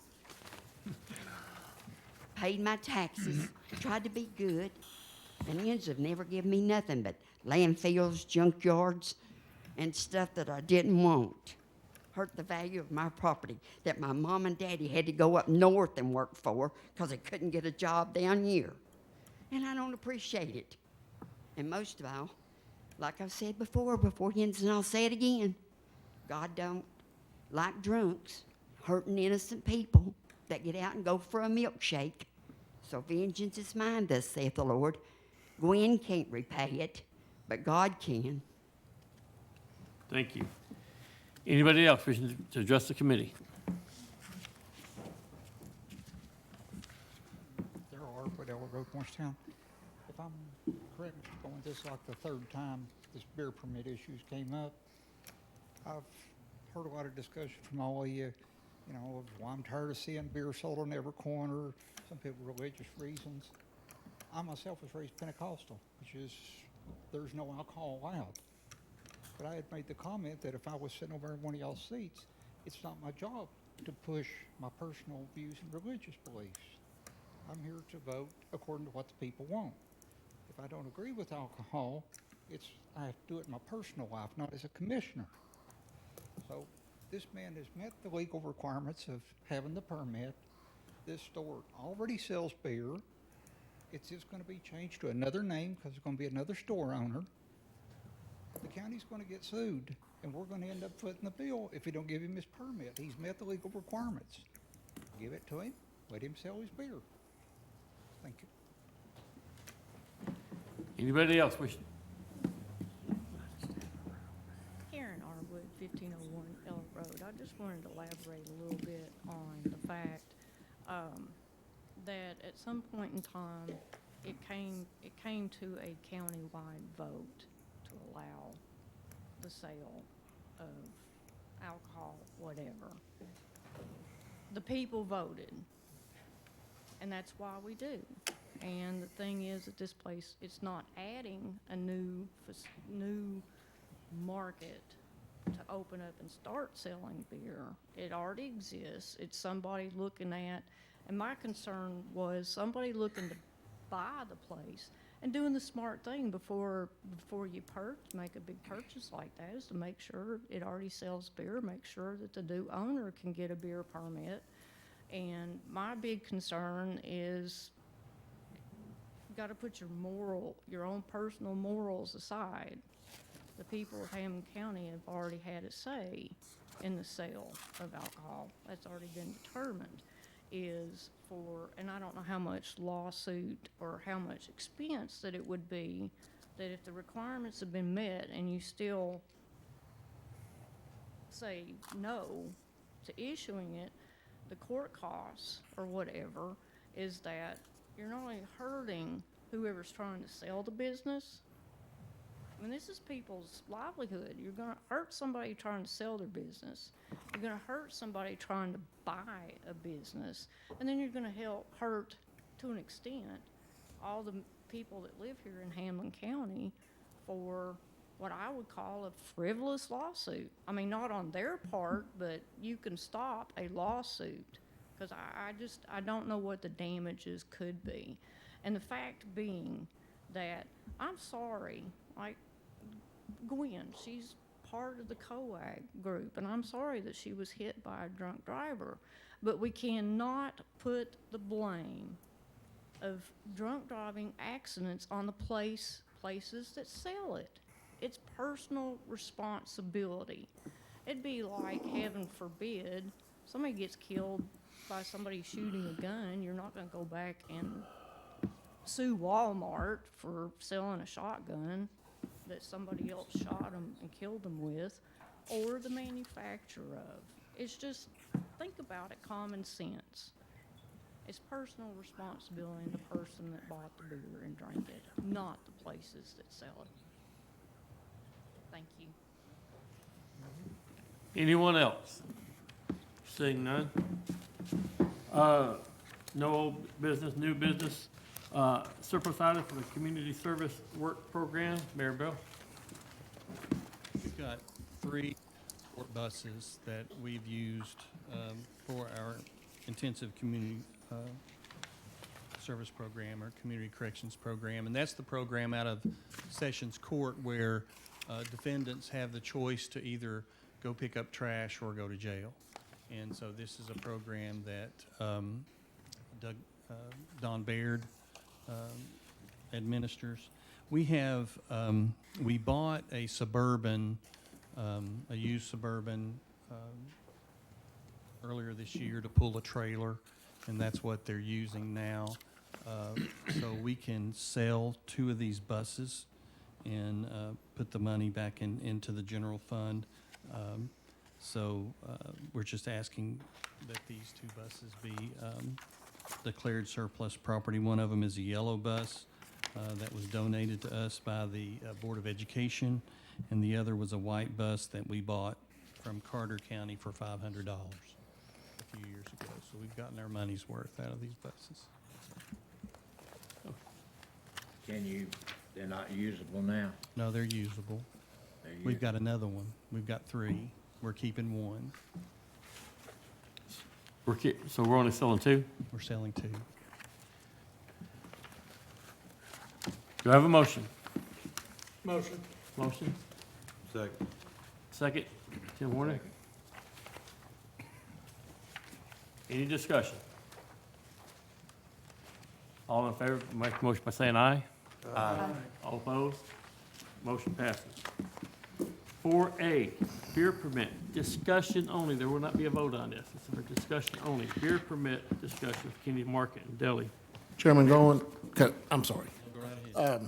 Paid my taxes, tried to be good, and the ends have never given me nothing but landfills, junkyards, and stuff that I didn't want. Hurt the value of my property that my mom and daddy had to go up north and work for because they couldn't get a job down here. And I don't appreciate it. And most of all, like I've said before Hens, and I'll say it again, God don't like drunks hurting innocent people that get out and go for a milkshake. So vengeance is mine, thus saith the Lord. Gwen can't repay it, but God can. Thank you. Anybody else wishing to address the committee? There are, but Elwood Road, Morristown. If I'm correct, Mr. Goins, this is like the third time this beer permit issues came up. I've heard a lot of discussion from all of you You know, well, I'm tired of seeing beer sold on every corner, some people religious reasons. I myself was raised Pentecostal, which is, there's no alcohol allowed. But I had made the comment that if I was sitting over in one of y'all's seats, it's not my job to push my personal views and religious beliefs. I'm here to vote according to what the people want. If I don't agree with alcohol, I have to do it in my personal life, not as a commissioner. So this man has met the legal requirements of having the permit. This store already sells beer. It's just going to be changed to another name because there's going to be another store owner. The county's going to get sued, and we're going to end up footing the bill if we don't give him his permit. He's met the legal requirements. Give it to him, let him sell his beer. Thank you. Anybody else wish? Karen Arwood, 1501 Ella Road. I just wanted to elaborate a little bit on the fact that at some point in time, it came to a countywide vote to allow the sale of alcohol, whatever. The people voted, and that's why we do. And the thing is that this place, it's not adding a new market to open up and start selling beer. It already exists. It's somebody looking at, and my concern was somebody looking to buy the place and doing the smart thing before you make a big purchase like that is to make sure it already sells beer, make sure that the new owner can get a beer permit. And my big concern is you got to put your own personal morals aside. The people of Hamilton County have already had a say in the sale of alcohol. That's already been determined. And I don't know how much lawsuit or how much expense that it would be that if the requirements have been met and you still say no to issuing it, the court costs or whatever is that you're not only hurting whoever's trying to sell the business. I mean, this is people's livelihood. You're going to hurt somebody trying to sell their business. You're going to hurt somebody trying to buy a business. And then you're going to hurt, to an extent, all the people that live here in Hamlin County for what I would call a frivolous lawsuit. I mean, not on their part, but you can stop a lawsuit. Because I don't know what the damages could be. And the fact being that I'm sorry, like Gwen, she's part of the COAG group, and I'm sorry that she was hit by a drunk driver. But we cannot put the blame of drunk driving accidents on the places that sell it. It's personal responsibility. It'd be like, heaven forbid, somebody gets killed by somebody shooting a gun. You're not going to go back and sue Walmart for selling a shotgun that somebody else shot them and killed them with, or the manufacturer of. It's just, think about it, common sense. It's personal responsibility in the person that bought the beer and drank it, not the places that sell it. Thank you. Anyone else? Seeing none. No old business, new business. Surplus item for the community service work program. Mayor Bell. We've got 3 sport buses that we've used for our intensive community service program or community corrections program. And that's the program out of Sessions Court where defendants have the choice to either go pick up trash or go to jail. And so this is a program that Don Baird administers. We have, we bought a Suburban, a used Suburban earlier this year to pull a trailer, and that's what they're using now. So we can sell 2 of these buses and put the money back into the general fund. So we're just asking that these 2 buses be declared surplus property. One of them is a yellow bus that was donated to us by the Board of Education, and the other was a white bus that we bought from Carter County for $500. few years ago, so we've gotten our money's worth out of these buses. They're not usable now? No, they're usable. We've got another one. We've got 3. We're keeping 1. So we're only selling 2? We're selling 2. Do I have a motion? Motion. Motion? Second. Second, Tim Warner. Any discussion? All in favor, make a motion by saying aye. Aye. All opposed? Motion passes. 4A, beer permit, discussion only. There will not be a vote on this. This is for discussion only. Beer permit discussion with Kennedy Market and Deli. Chairman, I'm sorry. I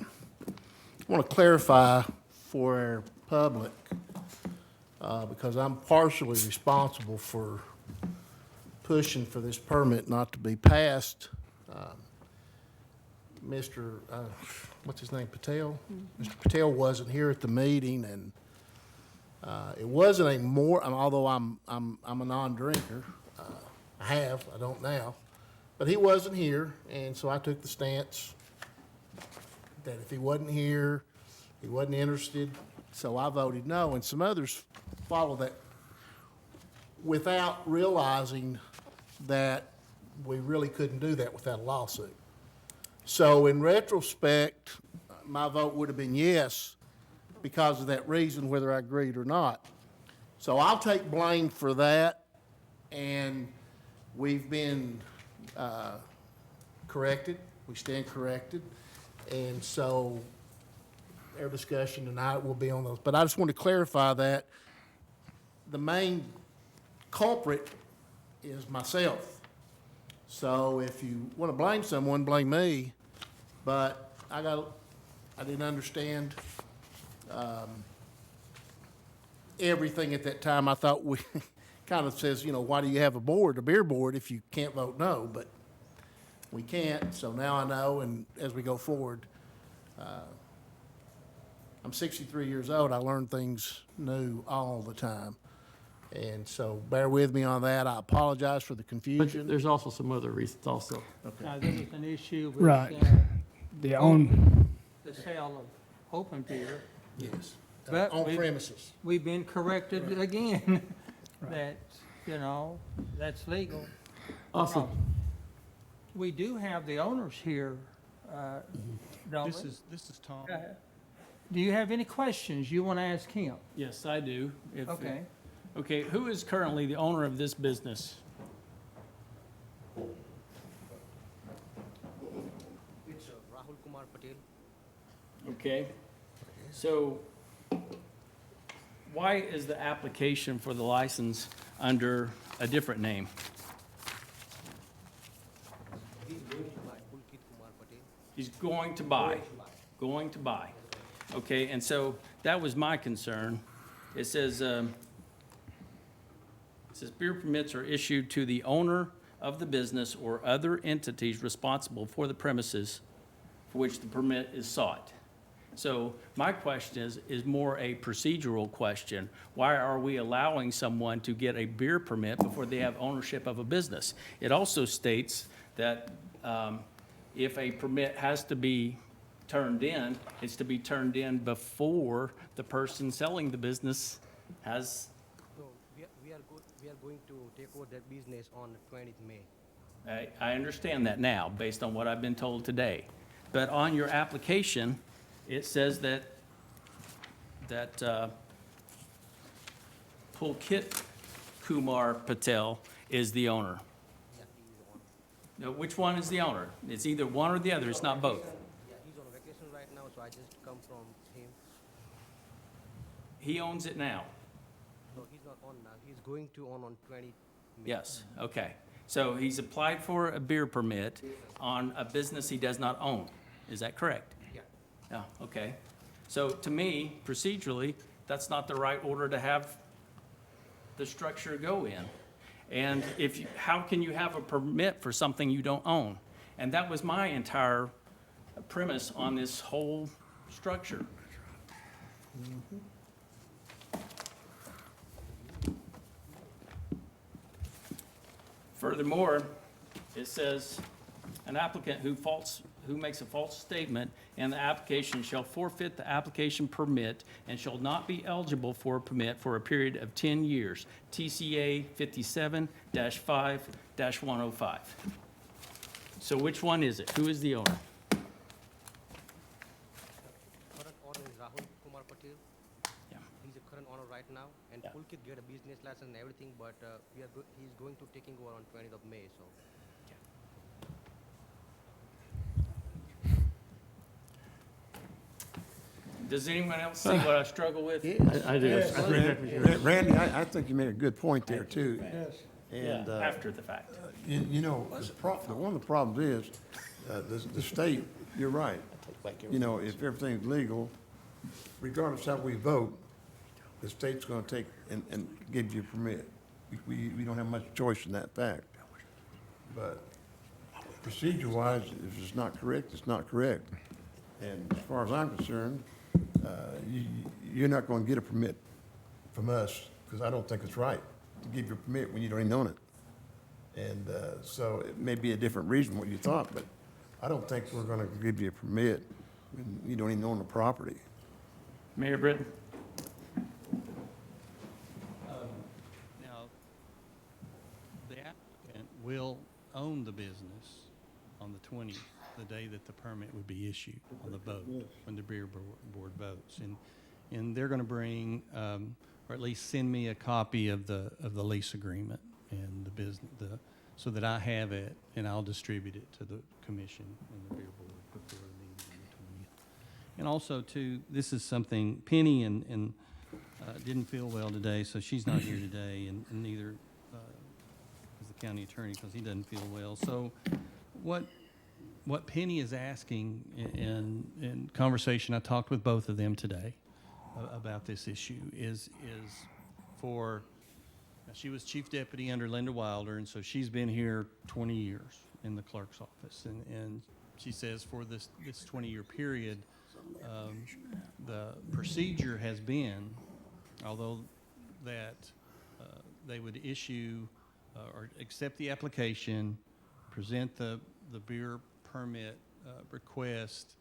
want to clarify for our public, because I'm partially responsible for pushing for this permit not to be passed. Mr., what's his name, Patel? Mr. Patel wasn't here at the meeting, and it wasn't although I'm a non-drinker, I don't now, but he wasn't here, and so I took the stance that if he wasn't here, he wasn't interested, so I voted no, and some others followed that without realizing that we really couldn't do that without a lawsuit. So in retrospect, my vote would have been yes because of that reason, whether I agreed or not. So I'll take blame for that, and we've been corrected. We stand corrected. And so our discussion tonight will be on those. But I just want to clarify that the main culprit is myself. So if you want to blame someone, blame me. But I didn't understand everything at that time. I thought we kind of says, why do you have a beer board, if you can't vote no? But we can't, so now I know, and as we go forward, I'm 63 years old. I learn things new all the time. And so bear with me on that. I apologize for the But confusion. there's also some other reasons also. Now, there was an issue with Right. The the sale of open beer. Yes. But On we've- premises. We've been corrected again, that, that's legal. Awesome. We do have the owners here, don't we? This is Tom. Do you have any questions you want to ask him? Yes, I do. If- Okay. Okay, who is currently the owner of this business? It's Rahul Kumar Patel. Okay, so why is the application for the license under a different name? He's going to buy Pulkit Kumar Patel. He's going to buy. Okay, and so that was my concern. It says beer permits are issued to the owner of the business or other entities responsible for the premises for which the permit is sought. So my question is more a procedural question. Why are we allowing someone to get a beer permit before they have ownership of a business? It also states that if a permit has to be turned in, it's to be turned in before the person selling the business has. No, we are going to take over that business on 20th May. I understand that now, based on what I've been told today. But on your application, it says that Pulkit Kumar Patel is the owner. Yeah, he is the owner. Now, which one is the owner? It's either one or the other, it's not both. Yeah, he's on vacation right now, so I just come from him. He owns it now. No, he's not on now. He's going to on 20th May. Yes, okay. So he's applied for a beer permit on a business he does not own. Is that correct? Yeah. Yeah, okay. So to me, procedurally, that's not the right order to have the structure go in. And how can you have a permit for something you don't own? And that was my entire premise on this whole structure. Furthermore, it says, an applicant who makes a false statement and the application shall forfeit the application permit and shall not be eligible for a permit for a period of 10 years. TCA 57-5-105. So which one is it? Who is the owner? Current owner is Rahul Kumar Patel. Yeah. He's a current owner right now, and Yeah. Pulkit get a business license and everything, but he's going to taking over on 20th of May, so. Does anyone else see what I struggle with? I do. Yes. I agree with you. Randy, I think you made a good point there too. And, Yeah, after the fact. you know, one of the problems is, the state, you're right. You know, if everything's legal, regardless how we vote, the state's gonna take and give you a permit. We don't have much choice in that fact. But procedure-wise, if it's not correct, it's not correct. And as far as I'm concerned, you're not gonna get a permit from us, because I don't think it's right to give you a permit when you don't even own it. And so it may be a different reason what you thought, but I don't think we're gonna give you a permit when you don't even own the property. Mayor Britton? Now, the applicant will own the business on the 20th, the day that the permit would be issued on the vote, when the beer board votes. And they're going to bring, or at least send me a copy of the lease agreement and the business, so that I have it and I'll distribute it to the commission and the beer board before the meeting on the 20th. And also too, this is something, Penny and didn't feel well today, so she's not here today, and neither is the county attorney because he doesn't feel well. So what Penny is asking in conversation, I talked with both of them today about this issue, is for, she was chief deputy under Linda Wilder, and so she's been here 20 years in the clerk's office. And she says for this 20-year period, the procedure has been, although that they would issue or accept the application, present the beer permit request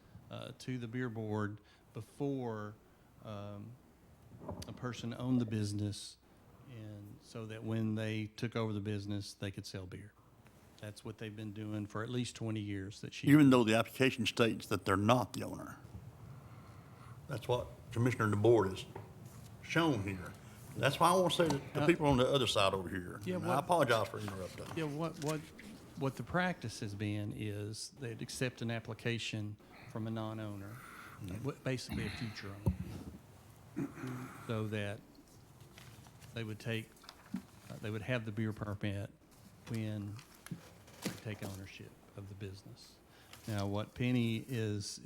to the beer board before a person owned the business, and so that when they took over the business, they could sell beer. That's what they've been doing for at least 20 years that she. Even though the application states that they're not the owner. That's what Commissioner DeBoer has shown here. That's why I want to say that the people on the other side over here. Yeah, And I apologize for interrupting. Yeah, what the practice has been is they'd accept an application from a non-owner, basically a future owner, so that they would have the beer permit when they take ownership of the business. Now, what Penny is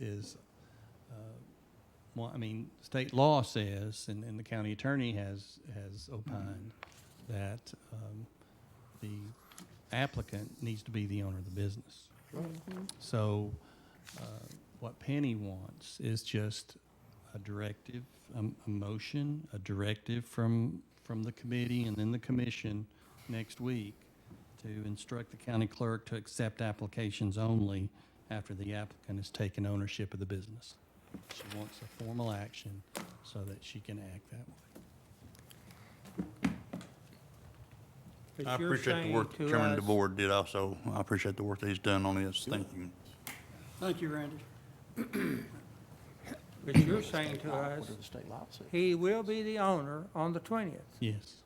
well, I mean, state law says, and the county attorney has opined that the applicant needs to be the owner of the business. So what Penny wants is just a directive, a motion, a directive from the committee and then the commission next week to instruct the county clerk to accept applications only after the applicant has taken ownership of the business. She wants a formal action so that she can act that way. But I you're appreciate the saying work to Chairman us- DeBoer did also. I appreciate the work that he's done on this. Thank you. Thank you, Randy. But you're saying to us, he will be the owner on the 20th. Yes.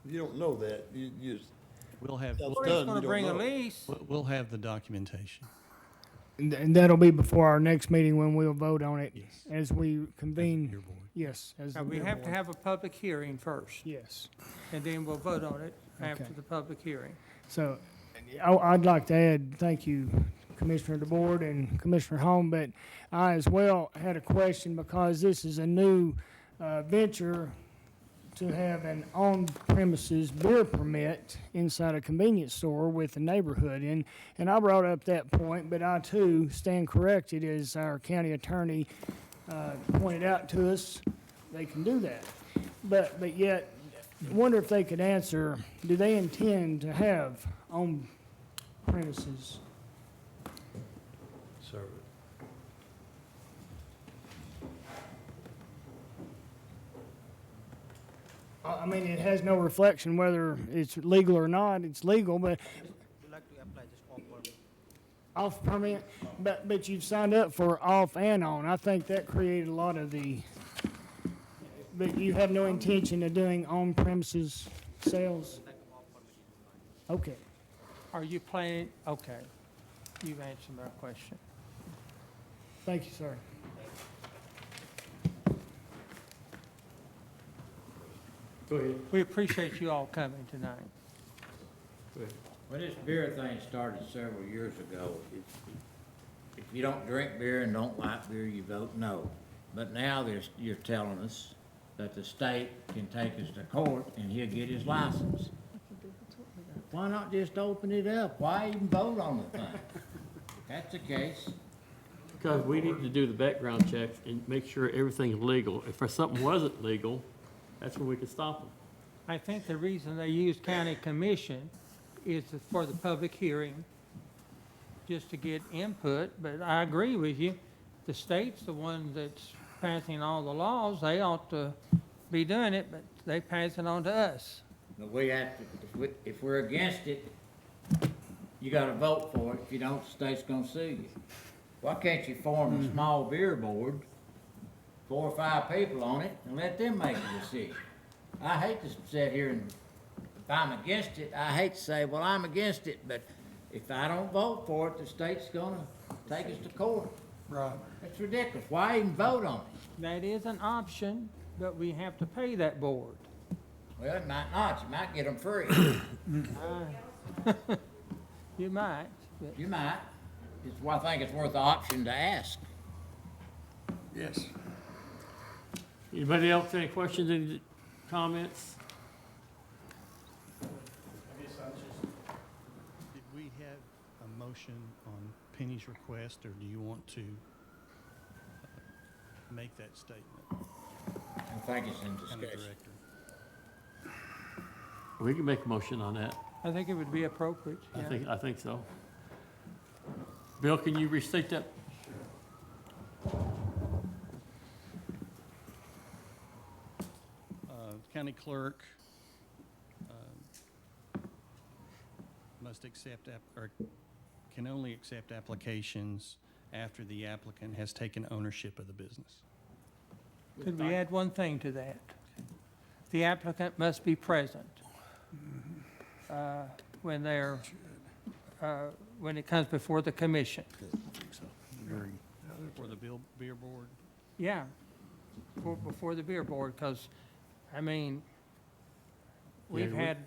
You don't know that, you just. We'll have, Well, Or he's gonna bring a lease. we'll have the documentation. And that'll be before our next meeting when we'll vote on it Yes. as we convene. Yes, as Now, the we beer have to board. have a public hearing first, Yes. and then we'll vote on it after Okay. the public hearing. So I'd like to add, thank you, Commissioner DeBoer and Commissioner Holm, but I as well had a question because this is a new venture to have an on-premises beer permit inside a convenience store with the neighborhood. And I brought up that point, but I too stand corrected as our county attorney pointed out to us, they can do that. But yet, wonder if they could answer, do they intend to have on premises? Serve it. I mean, it has no reflection whether it's legal or not. It's legal, but We'd like to apply just for permit. off permit, but you've signed up for off and on. I think that created a lot of the, but you have no intention of doing on premises sales? Okay. Are you planning, okay, you've answered my question. Thank you, sir. Go ahead. We appreciate you all coming tonight. When this beer thing started several years ago, if you don't drink beer and don't like beer, you vote no. But now you're telling us that the state can take us to court and he'll get his license. Why not just open it up? Why even vote on the thing? If that's the case. Because we need to do the background checks and make sure everything's legal. If something wasn't legal, that's when we can stop them. I think the reason they use county commission is for the public hearing, just to get input, but I agree with you. The state's the one that's passing all the laws, they ought to be doing it, but they pass it on to us. But we have to, if we're against it, you gotta vote for it. If you don't, the state's gonna sue you. Why can't you form a small beer board, 4 or 5 people on it, and let them make a decision? I hate to sit here and, if I'm against it, I hate to say, well, I'm against it, but if I don't vote for it, the state's gonna take us to court. Right. That's ridiculous. Why even vote on it? That is an option, but we have to pay that board. Well, it might not. You might get them free. You might, but You might. It's why I think it's worth the option to ask. Yes. Anybody else, any questions, any comments? Did we have a motion on Penny's request, or do you want to make that statement? I think it's in County discussion. Director? We can make a motion on that. I think it would be appropriate, yeah. I think so. Bill, can you restate that? County clerk must accept, or can only accept applications after the applicant has taken ownership of the business. Could we add one thing to that? The applicant must be present when they're, when it comes before the commission. For the beer board? Yeah, before the beer board, because, I mean, we've had,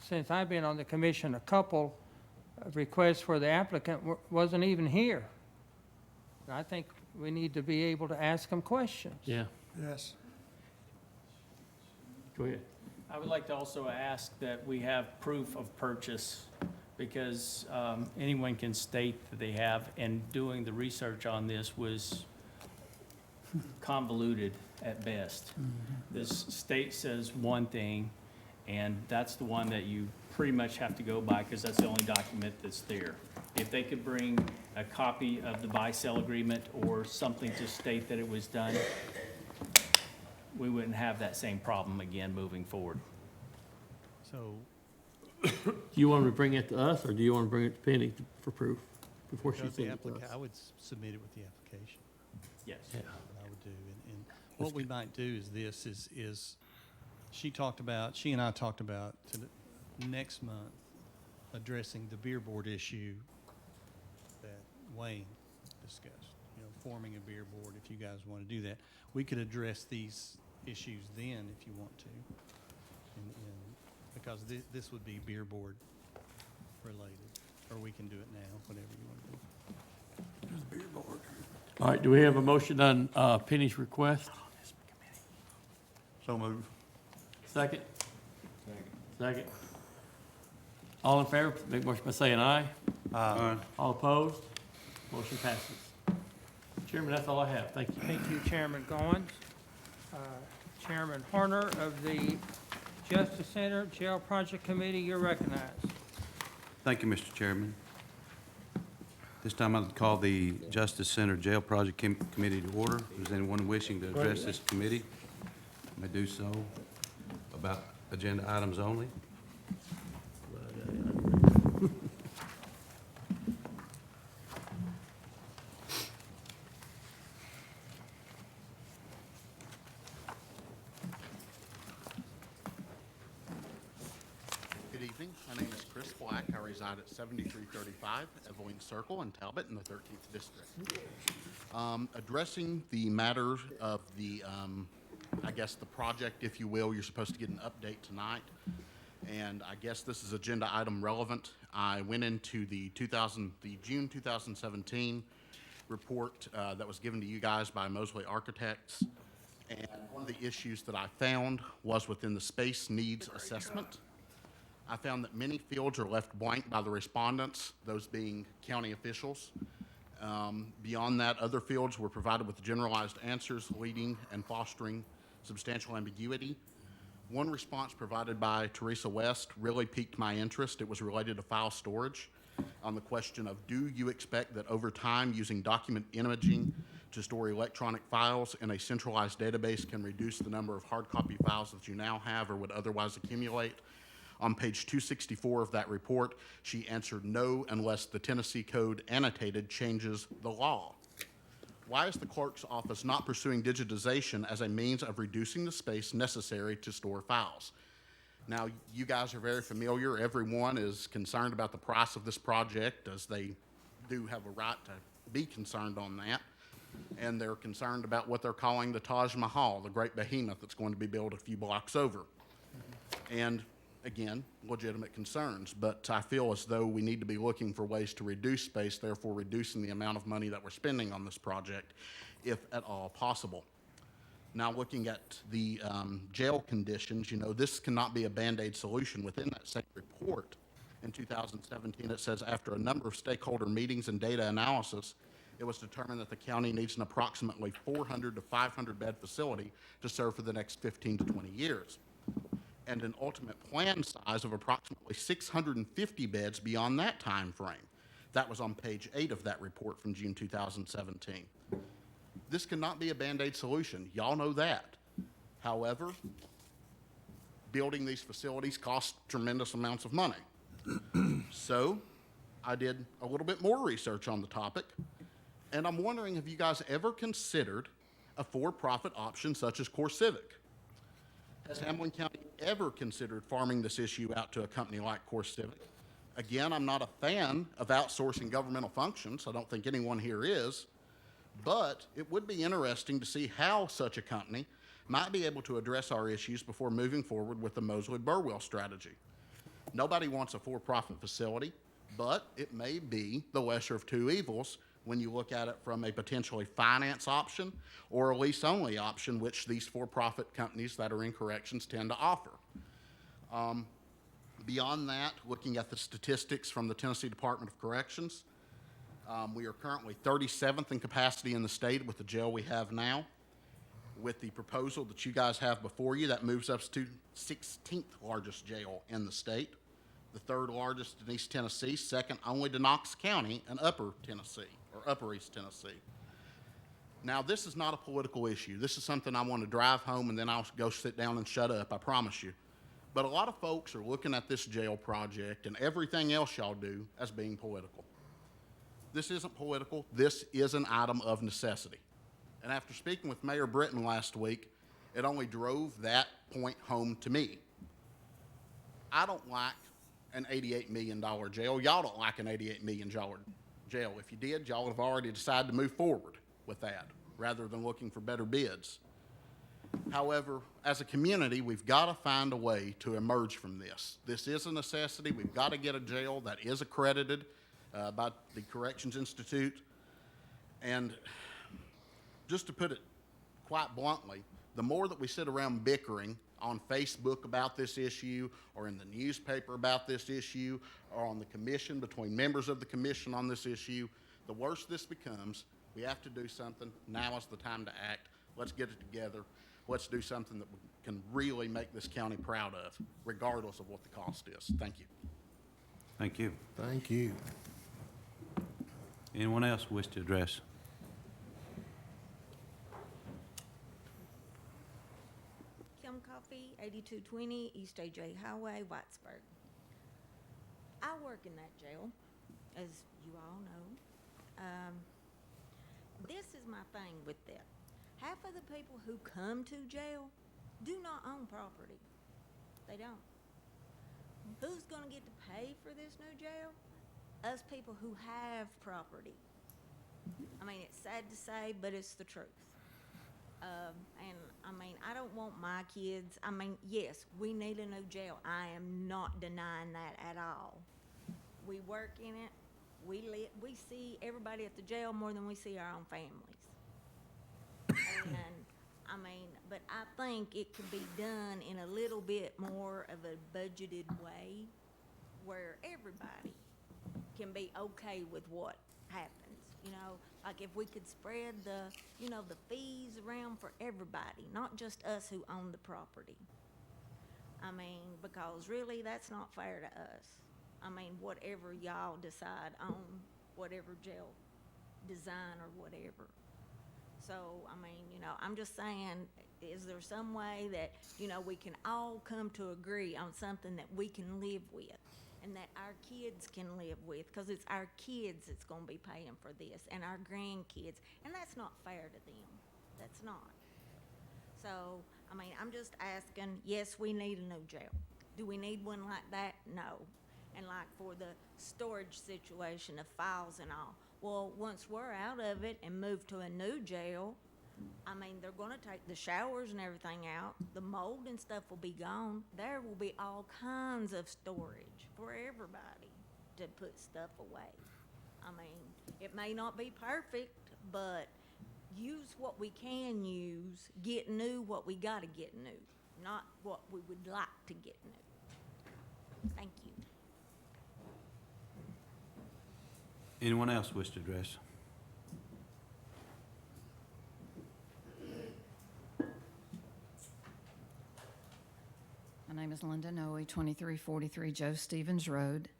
since I've been on the commission, a couple of requests where the applicant wasn't even here. I think we need to be able to ask them questions. Yeah, Yes. go ahead. I would like to also ask that we have proof of purchase, because anyone can state that they have, and doing the research on this was convoluted at best. This state says one thing, and that's the one that you pretty much have to go by, because that's the only document that's there. If they could bring a copy of the buy-sell agreement or something to state that it was done, we wouldn't have that same problem again moving forward. So, Do you want to bring it to us, or do you want to bring it to Penny for proof before she because sends the it to us? I would submit it with the application. Yes. What I would do, and what we might do is this, is she and I talked about next month addressing the beer board issue that Wayne discussed, forming a beer board, if you guys want to do that. We could address these issues then if you want to, because this would be beer board related, or we can do it now, whatever you want to do. All right, do we have a motion on Penny's request? So move. Second? Second. All in favor, make motion by saying aye. Aye. All opposed? Motion passes. Chairman, that's all I have. Thank you. Thank you, Chairman Goins. Chairman Horner of the Justice Center Jail Project Committee, you're recognized. Thank you, Mr. Chairman. This time I'd call the Justice Center Jail Project Committee to order. If there's anyone wishing to address this committee, may do so about agenda items only. Good evening. My name is Chris Black. I reside at 7335 Evelyn Circle in Talbot in the 13th District. Addressing the matter of the, I guess, the project, if you will, you're supposed to get an update tonight. And I guess this is agenda item relevant. I went into the June 2017 report that was given to you guys by Mosley Architects. And one of the issues that I found was within the space needs assessment. I found that many fields are left blank by the respondents, those being county officials. Beyond that, other fields were provided with generalized answers, leading and fostering substantial ambiguity. One response provided by Teresa West really piqued my interest. It was related to file storage on the question of, do you expect that over time using document imaging to store electronic files in a centralized database can reduce the number of hard copy files that you now have or would otherwise accumulate? On page 264 of that report, she answered no unless the Tennessee Code annotated changes the law. Why is the clerk's office not pursuing digitization as a means of reducing the space necessary to store files? Now, you guys are very familiar. Everyone is concerned about the price of this project, as they do have a right to be concerned on that. And they're concerned about what they're calling the Taj Mahal, the great behemoth that's going to be built a few blocks over. And again, legitimate concerns, but I feel as though we need to be looking for ways to reduce space, therefore reducing the amount of money that we're spending on this project, if at all possible. Now, looking at the jail conditions, you know, this cannot be a Band-Aid solution. Within that same report in 2017, it says after a number of stakeholder meetings and data analysis, it was determined that the county needs an approximately 400 to 500 bed facility to serve for the next 15 to 20 years. And an ultimate plan size of approximately 650 beds beyond that time frame. That was on page 8 of that report from June 2017. This cannot be a Band-Aid solution. Y'all know that. However, building these facilities costs tremendous amounts of money. So I did a little bit more research on the topic, and I'm wondering, have you guys ever considered a for-profit option such as CoreCivic? Has Hamlin County ever considered farming this issue out to a company like CoreCivic? Again, I'm not a fan of outsourcing governmental functions. I don't think anyone here is. But it would be interesting to see how such a company might be able to address our issues before moving forward with the Mosley-Burwell strategy. Nobody wants a for-profit facility, but it may be the lesser of two evils when you look at it from a potentially finance option or a lease-only option, which these for-profit companies that are in corrections tend to offer. Beyond that, looking at the statistics from the Tennessee Department of Corrections, we are currently 37th in capacity in the state with the jail we have now. With the proposal that you guys have before you, that moves us to 16th largest jail in the state, the third largest in East Tennessee, second only to Knox County and Upper Tennessee, or Upper East Tennessee. Now, this is not a political issue. This is something I want to drive home and then I'll go sit down and shut up, I promise you. But a lot of folks are looking at this jail project and everything else y'all do as being political. This isn't political. This is an item of necessity. And after speaking with Mayor Britton last week, it only drove that point home to me. I don't like an $88 million jail. Y'all don't like an $88 million jail. If you did, y'all would have already decided to move forward with that rather than looking for better bids. However, as a community, we've got to find a way to emerge from this. This is a necessity. We've got to get a jail that is accredited by the Corrections Institute. And just to put it quite bluntly, the more that we sit around bickering on Facebook about this issue or in the newspaper about this issue or on the commission between members of the commission on this issue, the worse this becomes. We have to do something. Now is the time to act. Let's get it together. Let's do something that can really make this county proud of, regardless of what the cost is. Thank you. Thank you. Thank you. Anyone else wish to address? Kim Coffee, 8220 East AJ Highway, Whitesburg. I work in that jail, as you all know. This is my thing with that. Half of the people who come to jail do not own property. They don't. Who's gonna get to pay for this new jail? Us people who have property. I mean, it's sad to say, but it's the truth. And I mean, I don't want my kids, I mean, yes, we need a new jail. I am not denying that at all. We work in it, we see everybody at the jail more than we see our own families. And, I mean, but I think it could be done in a little bit more of a budgeted way where everybody can be okay with what happens. You know, like if we could spread the, you know, the fees around for everybody, not just us who own the property. I mean, because really that's not fair to us. I mean, whatever y'all decide on, whatever jail design or whatever. So, I mean, you know, I'm just saying, is there some way that, you know, we can all come to agree on something that we can live with and that our kids can live with? Because it's our kids that's going to be paying for this and our grandkids. And that's not fair to them. That's not. So, I mean, I'm just asking, yes, we need a new jail. Do we need one like that? No. And like for the storage situation of files and all, well, once we're out of it and move to a new jail, I mean, they're gonna take the showers and everything out. The mold and stuff will be gone. There will be all kinds of storage for everybody to put stuff away. I mean, it may not be perfect, but use what we can use, get new what we gotta get new, not what we would like to get new. Thank you. Anyone else wish to address? My name is Linda Noe, 2343 Joe Stevens Road.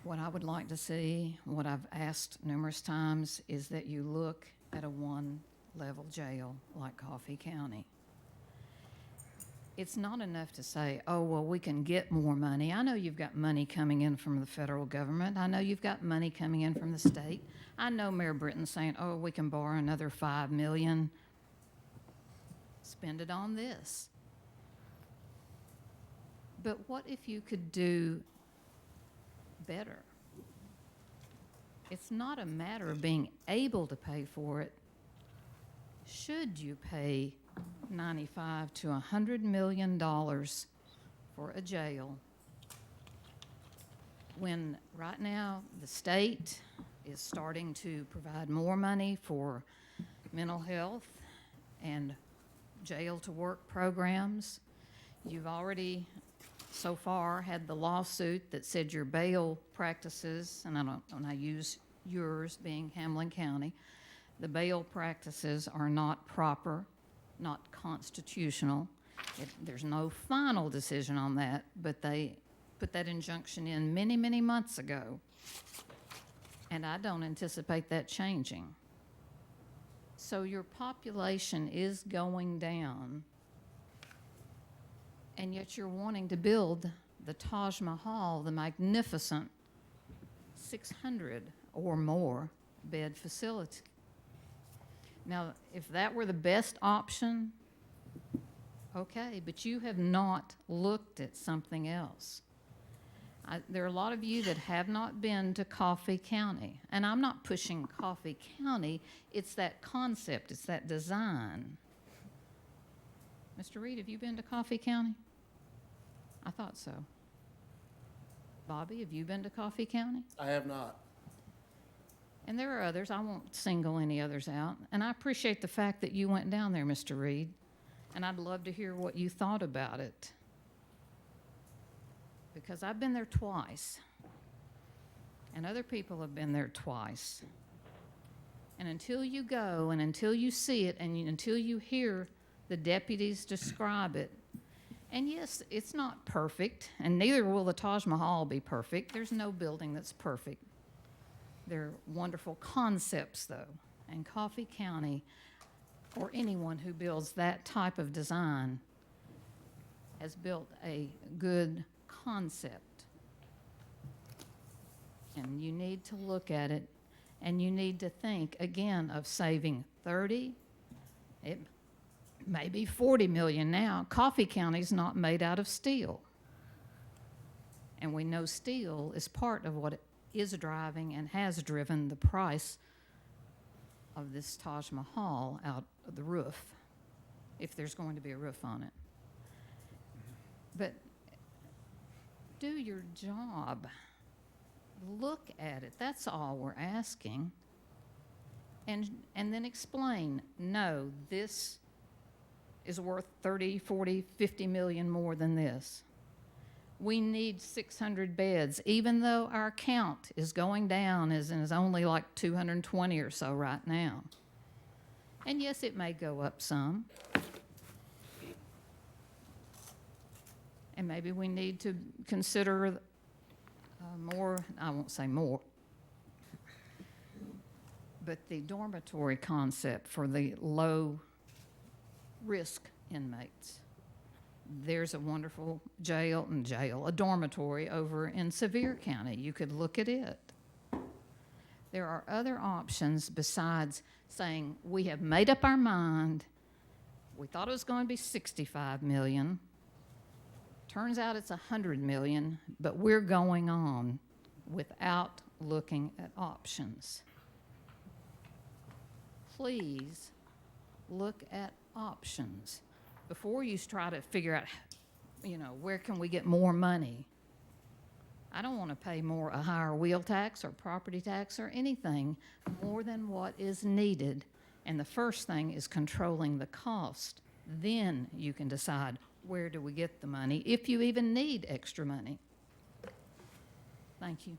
What I would like to see, what I've asked numerous times, is that you look at a one-level jail like Coffee County. It's not enough to say, oh, well, we can get more money. I know you've got money coming in from the federal government. I know you've got money coming in from the state. I know Mayor Britton saying, oh, we can borrow another $5 million. Spend it on this. But what if you could do better? It's not a matter of being able to pay for it. Should you pay $95 to $100 million for a jail when right now the state is starting to provide more money for mental health and jail to work programs? You've already so far had the lawsuit that said your bail practices, and I use yours being Hamlin County, the bail practices are not proper, not constitutional. There's no final decision on that, but they put that injunction in many, many months ago, and I don't anticipate that changing. So your population is going down, and yet you're wanting to build the Taj Mahal, the magnificent 600 or more bed facility. Now, if that were the best option, okay, but you have not looked at something else. There are a lot of you that have not been to Coffee County, and I'm not pushing Coffee County, it's that concept, it's that design. Mr. Reed, have you been to Coffee County? I thought so. Bobby, have you been to Coffee County? I have not. And there are others. I won't single any others out. And I appreciate the fact that you went down there, Mr. Reed. And I'd love to hear what you thought about it. Because I've been there twice. And other people have been there twice. And until you go and until you see it and until you hear The deputies describe it. And yes, it's not perfect, and neither will the Taj Mahal be perfect. There's no building that's perfect. They're wonderful concepts, though. And Coffee County, or anyone who builds that type of design, has built a good concept. And you need to look at it, and you need to think, again, of saving 30, it may be 40 million now. Coffee County's not made out of steel. And we know steel is part of what is driving and has driven the price of this Taj Mahal out of the roof, if there's going to be a roof on it. But do your job. Look at it. That's all we're asking. And then explain, no, this is worth 30, 40, 50 million more than this. We need 600 beds, even though our count is going down, as in is only like 220 or so right now. And yes, it may go up some. And maybe we need to consider more, I won't say more, but the dormitory concept for the low-risk inmates. There's a wonderful a dormitory over in Sevier County. You could look at it. There are other options besides saying, we have made up our mind. We thought it was going to be 65 million. Turns out it's 100 million, but we're going on without looking at options. Please look at options before you try to figure out, where can we get more money? I don't want to pay a higher wheel tax or property tax or anything more than what is needed. And the first thing is controlling the cost. Then you can decide, where do we get the money, if you even need extra money. Thank you.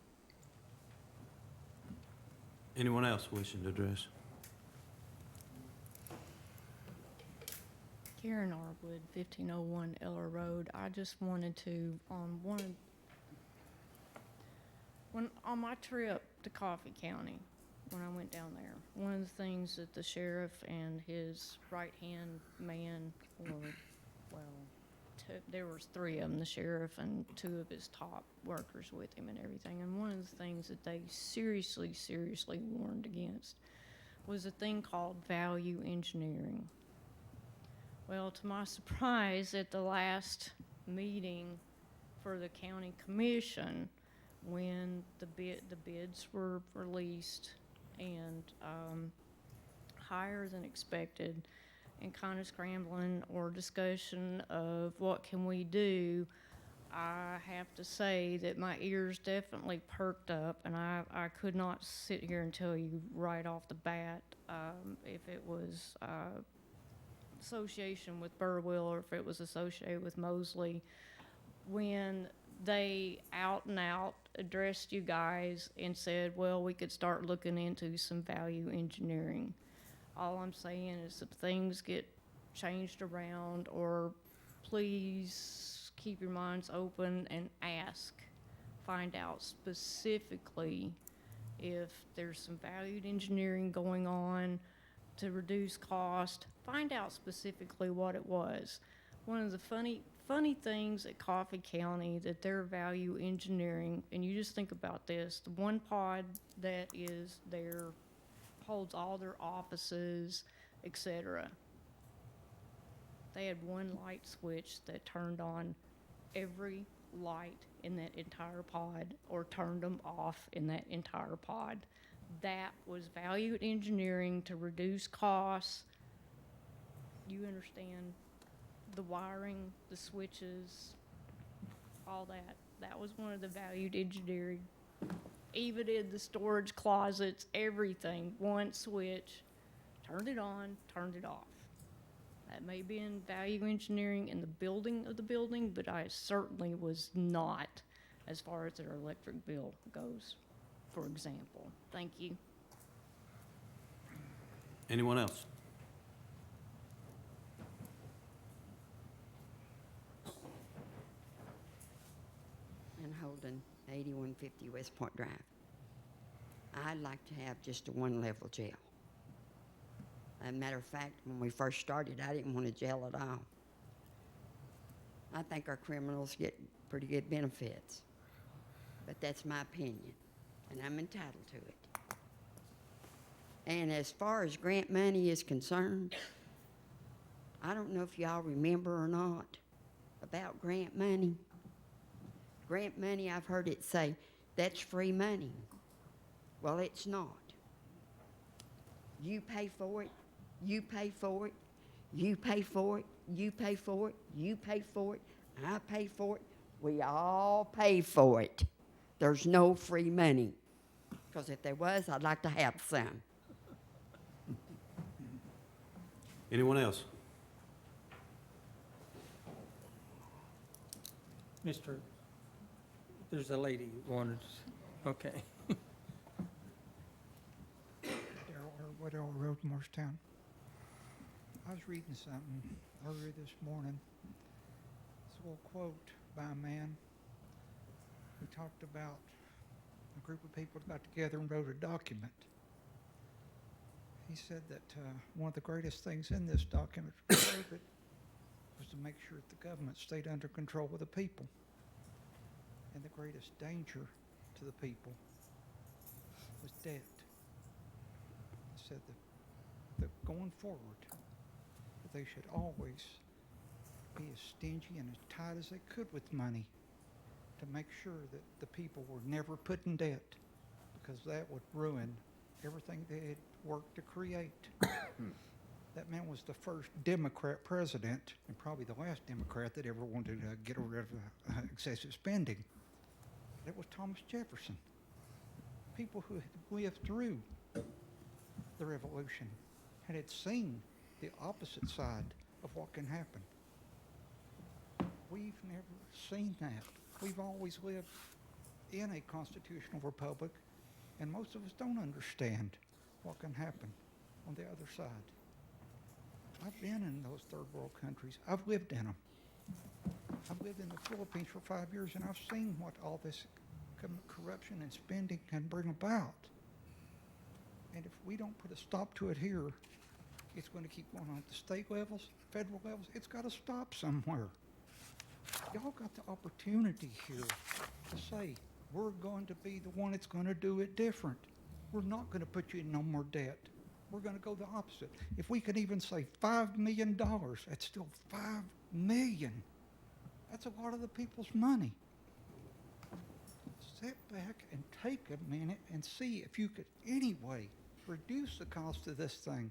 Anyone else wishing to address? Karen Arwood, 1501 Eller Road. I just wanted to, when on my trip to Coffee County, when I went down there, one of the things that the sheriff and his right-hand man, there was 3 of them, the sheriff and 2 of his top workers with him and everything. And one of the things that they seriously warned against was a thing called value engineering. Well, to my surprise, at the last meeting for the county commission, when the bids were released and higher than expected, and kind of scrambling or discussion of what can we do, I have to say that my ears definitely perked up, and I could not sit here and tell you right off the bat if it was association with Burwell or if it was associated with Mosley, when they out and out addressed you guys and said, well, we could start looking into some value engineering. All I'm saying is if things get changed around, or please keep your minds open and ask. Find out specifically if there's some value engineering going on to reduce cost. Find out specifically what it was. One of the funny things at Coffee County that they're value engineering, and you just think about this, the one pod that is there holds all their offices, etc. They had one light switch that turned on every light in that entire pod, or turned them off in that entire pod. That was value engineering to reduce costs. You understand? The wiring, the switches, all that. That was one of the valued engineering. Even in the storage closets, everything, one switch, turned it on, turned it off. That may be in value engineering in the building of the building, but I certainly was not as far as their electric bill goes, for example. Thank you. Anyone else? Building, 8150 West Point Drive. I'd like to have just a one-level jail. As a matter of fact, when we first started, I didn't want a jail at all. I think our criminals get pretty good benefits, but that's my opinion, and I'm entitled to it. And as far as grant money is concerned, I don't know if y'all remember or not about grant money. Grant money, I've heard it say, that's free money. Well, it's not. You pay for it, you pay for it, you pay for it, you pay for it, you pay for it, I pay for it. We all pay for it. There's no free money. Because if there was, I'd like to have some. Anyone else? There's a lady who wanted, okay. Darrell Road, Morristown. I was reading something earlier this morning. It's a little quote by a man who talked about a group of people that got together and wrote a document. He said that one of the greatest things in this document was to make sure that the government stayed under control of the people. And the greatest danger to the people was debt. He said that going forward, that they should always be as stingy and as tight as they could with money to make sure that the people were never put in debt, because that would ruin everything they had worked to create. That man was the first Democrat president, and probably the last Democrat that ever wanted to get rid of excessive spending. It was Thomas Jefferson. People who had lived through the Revolution and had seen the opposite side of what can happen. We've never seen that. We've always lived in a constitutional republic, and most of us don't understand what can happen on the other side. I've been in those third world countries. I've lived in them. I've lived in the Philippines for 5 years, and I've seen what all this corruption and spending can bring about. And if we don't put a stop to it here, it's going to keep going on at the state levels, federal levels. It's got to stop somewhere. Y'all got the opportunity here to say, we're going to be the one that's going to do it different. We're not going to put you in no more debt. We're going to go the opposite. If we could even say $5 million, that's still $5 million. That's a lot of the people's money. Sit back and take a minute and see if you could anyway reduce the cost of this thing.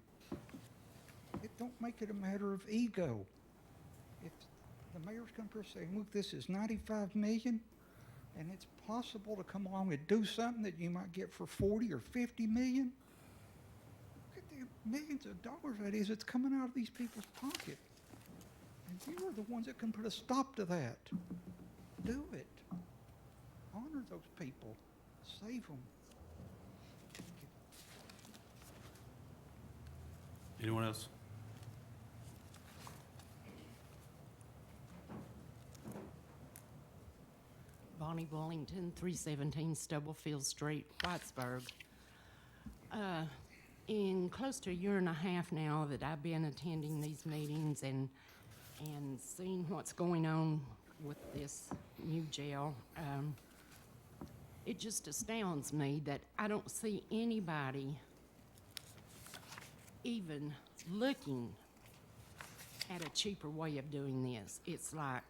It don't make it a matter of ego. If the mayor's come here saying, look, this is $95 million, and it's possible to come along and do something that you might get for 40 or 50 million, look at the millions of dollars that is that's coming out of these people's pocket. And you are the ones that can put a stop to that. Do it. Honor those people. Save them. Anyone else? Bonnie Wellington, 317 Stubblefield Street, Whitesburg. In close to a year and a half now that I've been attending these meetings and seeing what's going on with this new jail, it just astounds me that I don't see anybody even looking at a cheaper way of doing this. It's like,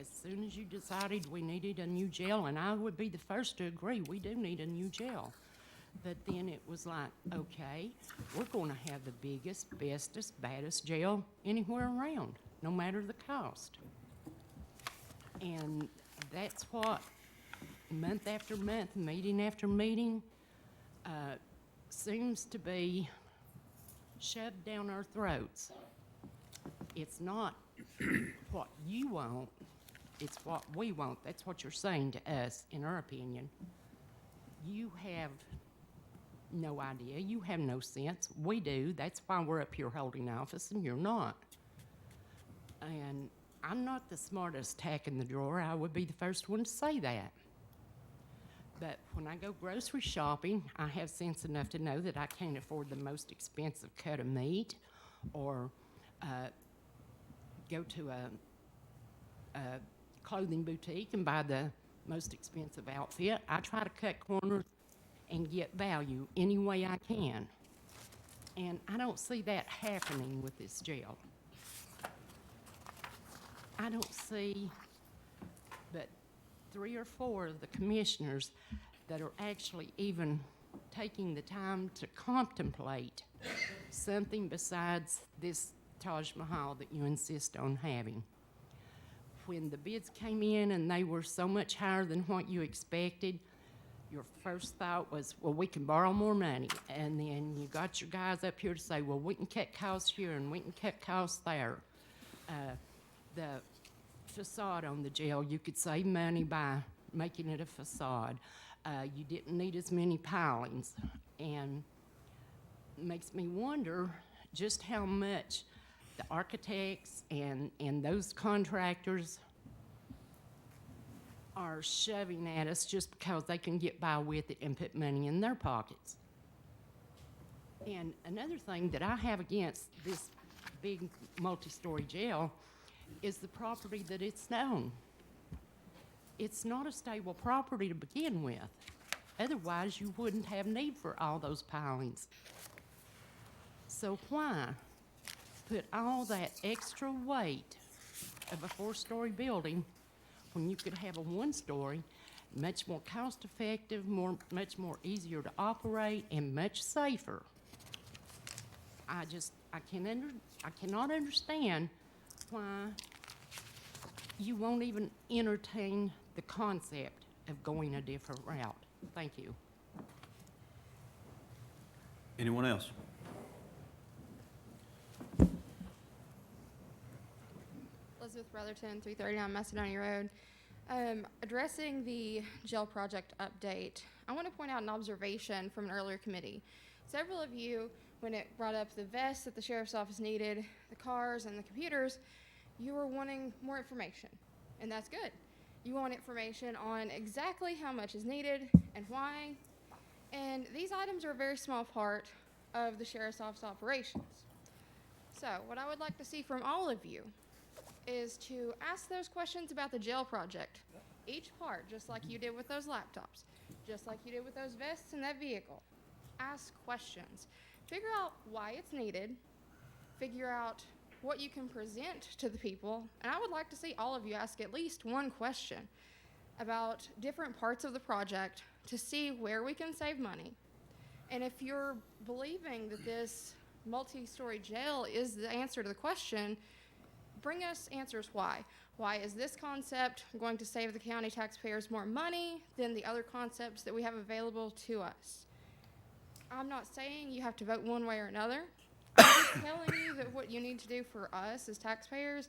as soon as you decided we needed a new jail, and I would be the first to agree, we do need a new jail. But then it was like, okay, we're going to have the biggest, bestest, baddest jail anywhere around, no matter the cost. And that's what, month after month, meeting after meeting, seems to be shoved down our throats. It's not what you want, it's what we want. That's what you're saying to us, in our opinion. You have no idea. You have no sense. We do. That's why we're up here holding office, and you're not. And I'm not the smartest tack in the drawer. I would be the first one to say that. But when I go grocery shopping, I have sense enough to know that I can't afford the most expensive cut of meat or go to a clothing boutique and buy the most expensive outfit. I try to cut corners and get value any way I can. And I don't see that happening with this jail. I don't see but 3 or 4 of the commissioners that are actually even taking the time to contemplate something besides this Taj Mahal that you insist on having. When the bids came in and they were so much higher than what you expected, your first thought was, well, we can borrow more money. And then you got your guys up here to say, well, we can cut costs here and we can cut costs there. The facade on the jail, you could save money by making it a facade. You didn't need as many pilings. And it makes me wonder just how much the architects and those contractors are shoving at us just because they can get by with it and put money in their pockets. And another thing that I have against this big multi-story jail is the property that it's on. It's not a stable property to begin with. Otherwise, you wouldn't have need for all those pilings. So why put all that extra weight of a 4-story building when you could have a 1-story, much more cost-effective, much more easier to operate, and much safer? I cannot understand why you won't even entertain the concept of going a different route. Thank you. Anyone else? Elizabeth Brotherton, 339 Macedonia Road. Addressing the jail project update, I want to point out an observation from an earlier committee. Several of you, when it brought up the vests that the sheriff's office needed, the cars and the computers, you were wanting more information, and that's good. You want information on exactly how much is needed and why, and these items are a very small part of the sheriff's office operations. So what I would like to see from all of you is to ask those questions about the jail project, each part, just like you did with those laptops, just like you did with those vests and that vehicle. Ask questions. Figure out why it's needed, figure out what you can present to the people, and I would like to see all of you ask at least one question about different parts of the project to see where we can save money. And if you're believing that this multi-story jail is the answer to the question, bring us answers why. Why is this concept going to save the county taxpayers more money than the other concepts that we have available to us? I'm not saying you have to vote one way or another. I'm just telling you that what you need to do for us as taxpayers,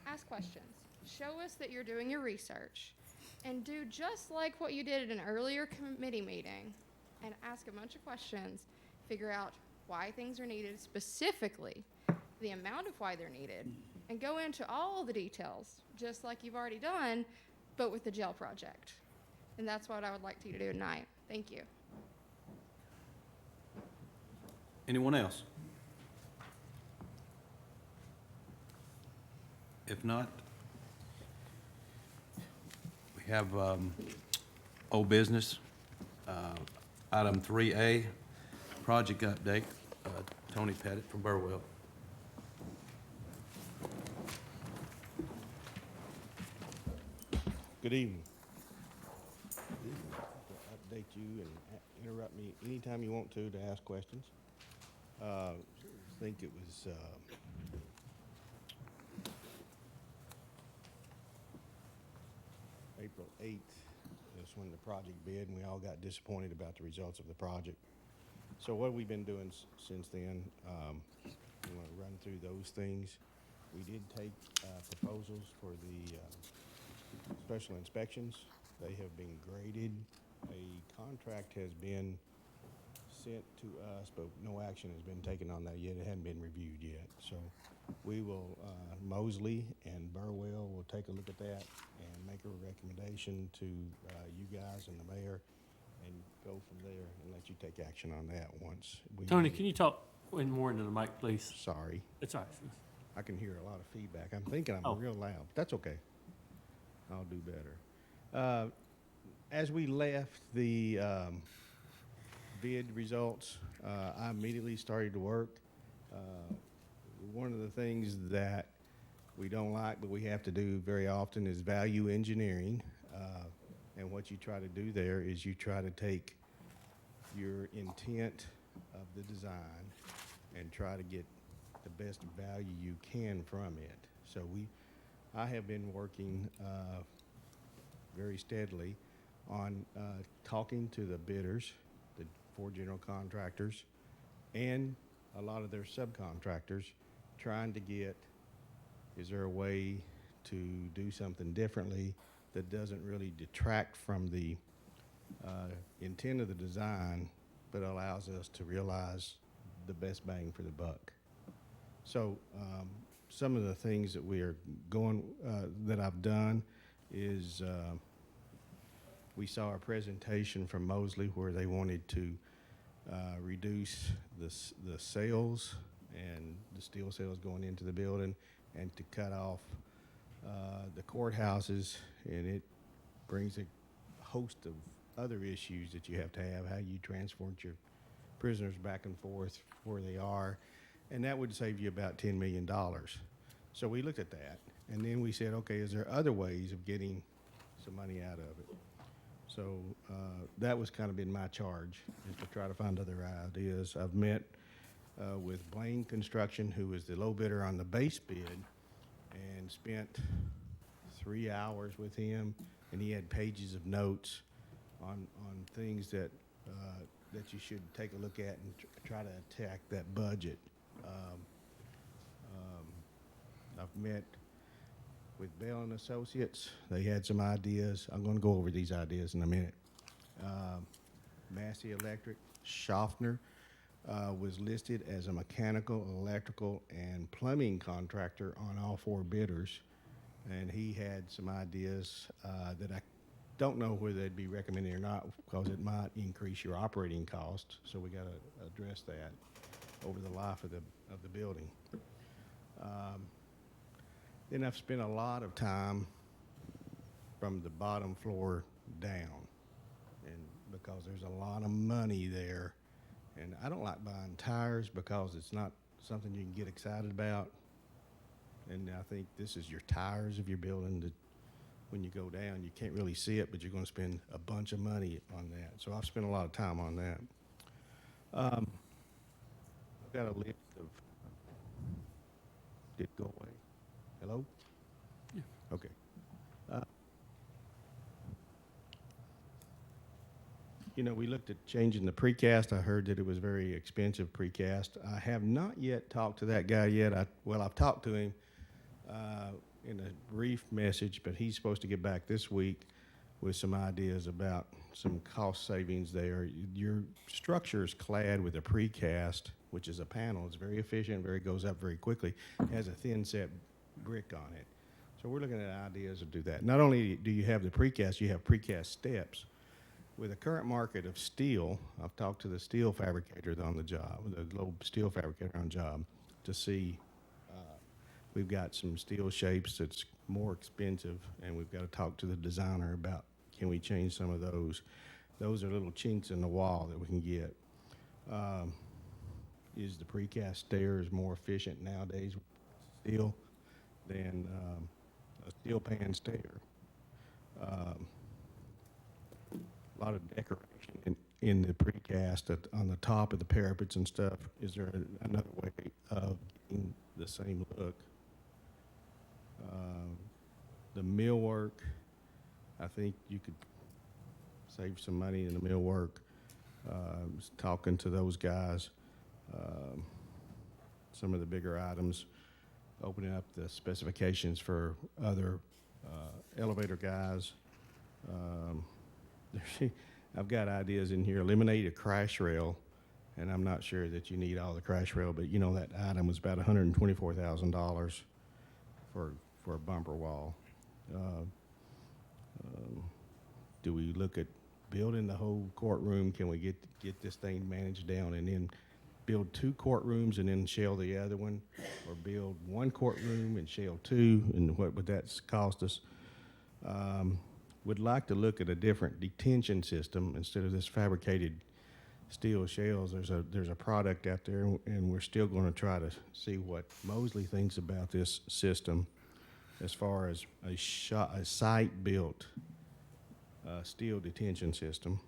ask questions. Show us that you're doing your research. And do just like what you did at an earlier committee meeting and ask a bunch of questions, figure out why things are needed specifically, the amount of why they're needed, and go into all the details, just like you've already done, but with the jail project. And that's what I would like you to do tonight. Thank you. Anyone else? If not, we have old business. Item 3A, project update. Tony Pettit from Burwell. Good evening. To update you and interrupt me anytime you want to ask questions. I think it was April 8th is when the project bid, and we all got disappointed about the results of the project. So what have we been doing since then? We want to run through those things. We did take proposals for the special inspections. They have been graded. A contract has been sent to us, but no action has been taken on that yet. It hadn't been reviewed yet. So we will, Mosley and Burwell will take a look at that and make a recommendation to you guys and the mayor and go from there and let you take action on that once. Tony, can you talk more into the mic, please? Sorry, It's all right. I can hear a lot of feedback. I'm thinking I'm Oh. real loud. That's okay. I'll do better. As we left the bid results, I immediately started to work. One of the things that we don't like, but we have to do very often, is value engineering. And what you try to do there is you try to take your intent of the design and try to get the best value you can from it. So I have been working very steadily on talking to the bidders, the 4 general contractors, and a lot of their subcontractors, trying to get, is there a way to do something differently that doesn't really detract from the intent of the design, but allows us to realize the best bang for the buck. So some of the things that we are that I've done is we saw a presentation from Mosley where they wanted to reduce the sales and the steel sales going into the building, and to cut off the courthouses, and it brings a host of other issues that you have to have, how you transport your prisoners back and forth where they are, and that would save you about $10 million. So we looked at that, and then we said, okay, is there other ways of getting some money out of it? So that was kind of been my charge, is to try to find other ideas. I've met with Blaine Construction, who was the low bidder on the base bid, and spent 3 hours with him, and he had pages of notes on things that that you should take a look at and try to attack that budget. I've met with Bell and Associates. They had some ideas. I'm going to go over these ideas in a minute. Massey Electric, Schaffner was listed as a mechanical, electrical, and plumbing contractor on all 4 bidders, and he had some ideas that I don't know whether they'd be recommended or not, because it might increase your operating costs. So we got to address that over the life of the building. Then I've spent a lot of time from the bottom floor down, and because there's a lot of money there, and I don't like buying tires because it's not something you can get excited about. And I think this is your tires of your building that when you go down, you can't really see it, but you're going to spend a bunch of money on that. So I've spent a lot of time on that. I've got a list of, did it go away? Hello? Yeah. Okay. We looked at changing the precast. I heard that it was very expensive precast. I have not yet talked to that guy yet. I've talked to him in a brief message, but he's supposed to get back this week with some ideas about some cost savings there. Your structure is clad with a precast, which is a panel. It's very efficient, goes up very quickly, has a thin set brick on it. So we're looking at ideas to do that. Not only do you have the precast, you have precast steps. With the current market of steel, I've talked to the steel fabricators on the job, the low steel fabricator on job, to see we've got some steel shapes that's more expensive, and we've got to talk to the designer about, can we change some of those? Those are little chinks in the wall that we can get. Is the precast stairs more efficient nowadays with steel than a steel pan stair? A lot of decoration in the precast on the top of the parapets and stuff. Is there another way of getting the same look? The millwork, I think you could save some money in the millwork. Was talking to those guys, some of the bigger items, opening up the specifications for other elevator guys. I've got ideas in here. Eliminate a crash rail, and I'm not sure that you need all the crash rail, but that item was about $124,000 for a bumper wall. Do we look at building the whole courtroom, can we get this thing managed down, and then build 2 courtrooms and then shell the other one, or build 1 courtroom and shell 2, and what would that cost us? Would like to look at a different detention system instead of this fabricated steel shells. There's a product out there, and we're still going to try to see what Mosley thinks about this system as far as a site-built steel detention system.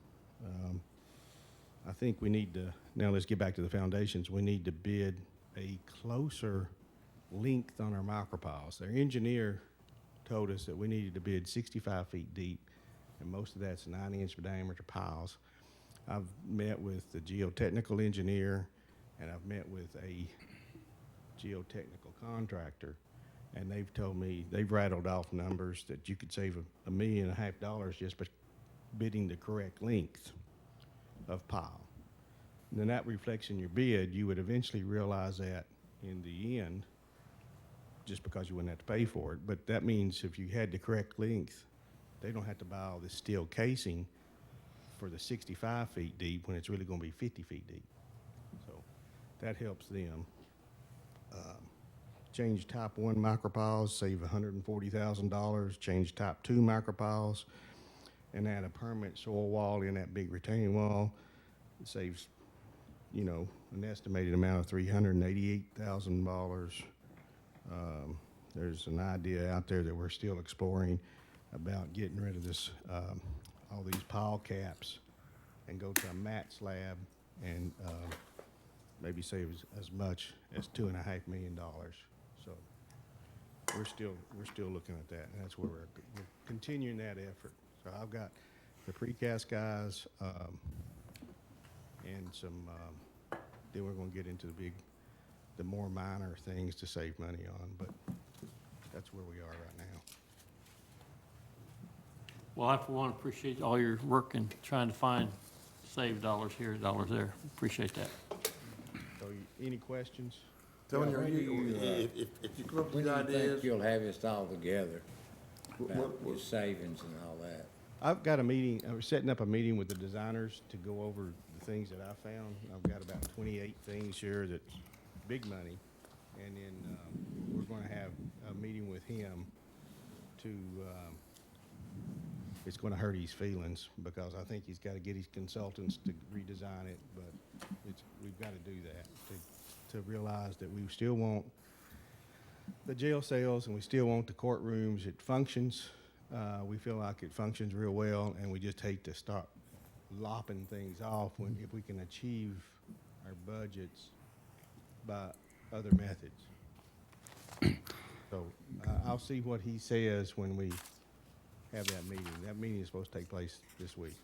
I think we need to, now let's get back to the foundations, we need to bid a closer length on our micropiles. Their engineer told us that we needed to bid 65 feet deep, and most of that's 9-inch diameter piles. I've met with the geotechnical engineer, and I've met with a geotechnical contractor, and they've told me, they've rattled off numbers that you could save $1.5 million just by bidding the correct length of pile. And then that reflects in your bid. You would eventually realize that in the end, just because you wouldn't have to pay for it. But that means if you had the correct length, they don't have to buy all this steel casing for the 65 feet deep when it's really going to be 50 feet deep. So that helps them. Change type 1 micropiles, save $140,000. Change type 2 micropiles, and add a permanent soil wall in that big retaining wall. It saves, you know, an estimated amount of $388,000. There's an idea out there that we're still exploring about getting rid of this, all these pile caps, and go to a mat slab, and maybe save as much as $2.5 million. So we're still looking at that, and that's where we're continuing that effort. So I've got the precast guys, and some, then we're gonna get into the more minor things to save money on, but that's where we are right now. Well, I for one appreciate all your work in trying to save dollars here, dollars there. Appreciate that. So any questions? Tony, Yeah, are when do you, you, if you come up When with do you think ideas, you'll have this all together? About what- your savings and all that? I've got a meeting, we're setting up a meeting with the designers to go over the things that I found. I've got about 28 things here that's big money. And then we're going to have a meeting with him to, it's going to hurt his feelings because I think he's got to get his consultants to redesign it, but we've got to do that to realize that we still want the jail cells and we still want the courtrooms. It functions. We feel like it functions real well, and we just hate to start lopping things off if we can achieve our budgets by other methods. So I'll see what he says when we have that meeting. That meeting is supposed to take place this week.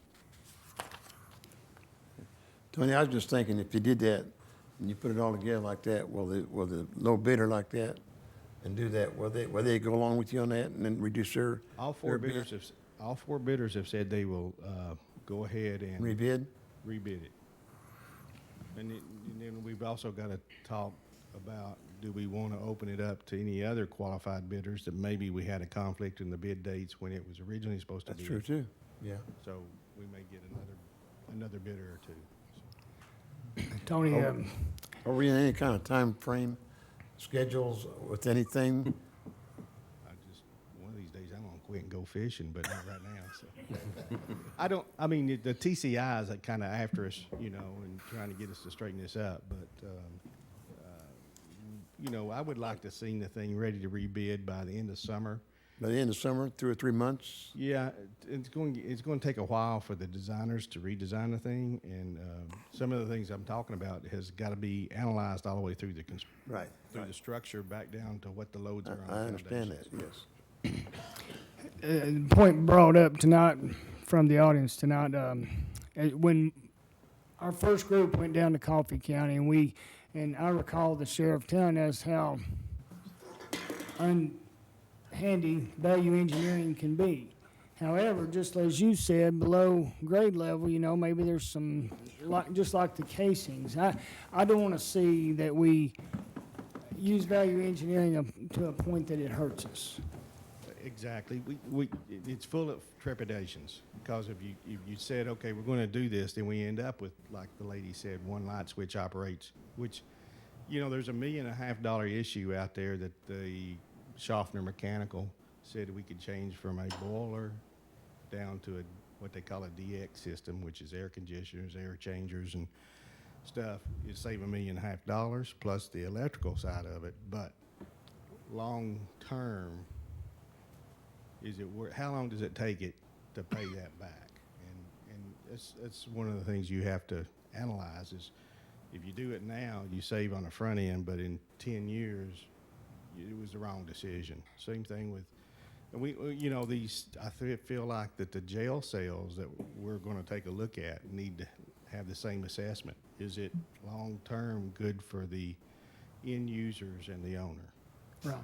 Tony, I was just thinking, if you did that, and you put it all together like that, will the low bidder like that and do that, will they go along with you on that and then reduce their All four bid? bidders have said they will go ahead and Rebid? rebid it. And then we've also got to talk about, do we want to open it up to any other qualified bidders that maybe we had a conflict in the bid dates when it was originally supposed to be? That's true too, yeah. So we may get another bidder or two. Tony, Are we in any kind of time frame, schedules with anything? One of these days I'm gonna quit and go fishing, but not right now, so. I mean, the TCIs are kind of after us, you know, and trying to get us to straighten this up, but, you know, I would like to see the thing ready to rebid by the end of summer. By the end of summer, 2 or 3 months? Yeah, it's going to take a while for the designers to redesign the thing, and some of the things I'm talking about has got to be analyzed all the way through the the structure back down to what the loads are on. I the understand that, foundations. yes. Point brought up tonight from the audience tonight, when our first group went down to Coffee County, and I recall the sheriff telling us how handy value engineering can be. However, just as you said, below grade level, you know, maybe there's some, just like the casings. I don't want to see that we use value engineering to a point that it hurts us. Exactly. It's full of trepidations, because if you said, okay, we're gonna do this, then we end up with, like the lady said, one light switch operates, which, there's $1.5 million issue out there that the Schaffner Mechanical said we could change from a boiler down to what they call a DX system, which is air conditioners, air changers, and stuff. It'd save $1.5 million plus the electrical side of it, but long term, how long does it take it to pay that back? And it's one of the things you have to analyze is, if you do it now, you save on the front end, but in 10 years, it was the wrong decision. Same thing with, and I feel like that the jail cells that we're going to take a look at need to have the same assessment. Is it long-term good for the end users and the owner? Right.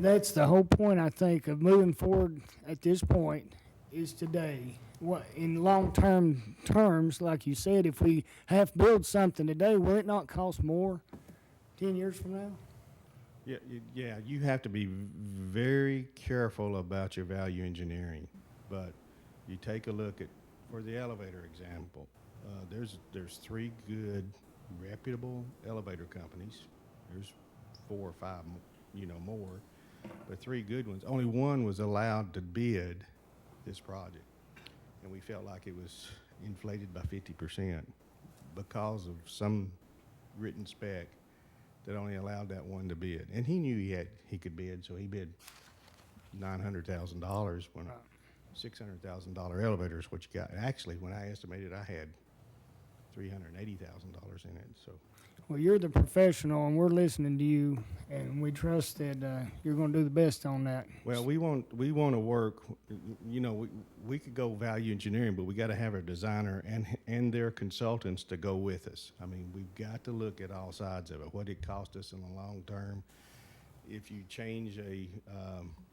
That's the whole point, I think, of moving forward at this point is today. What, in long-term terms, like you said, if we have to build something today, will it not cost more 10 years from now? Yeah, you have to be very careful about your value engineering. But you take a look at, for the elevator example, there's 3 good, reputable elevator companies. There's 4 or 5, more, but 3 good ones. Only one was allowed to bid this project, and we felt like it was inflated by 50% because of some written spec that only allowed that one to bid. And he knew he could bid, so he bid $900,000 when a $600,000 elevator is what you got. Actually, when I estimated, I had $380,000 in it. So. Well, you're the professional, and we're listening to you, and we trust that you're going to do the best on that. Well, we want to work. We could go value engineering, but we got to have a designer and their consultants to go with us. I mean, we've got to look at all sides of it. What it cost us in the long term. If you change a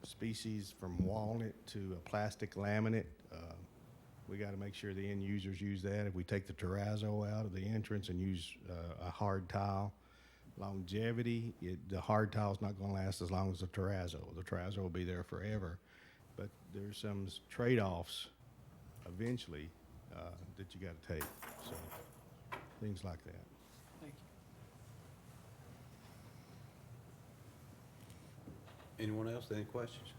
species from walnut to a plastic laminate, we got to make sure the end users use that. If we take the terrazzo out of the entrance and use a hard tile, longevity, the hard tile is not going to last as long as the terrazzo. The terrazzo will be there forever. But there's some trade-offs eventually that you got to take. So things like that. Thank you. Anyone else, any questions?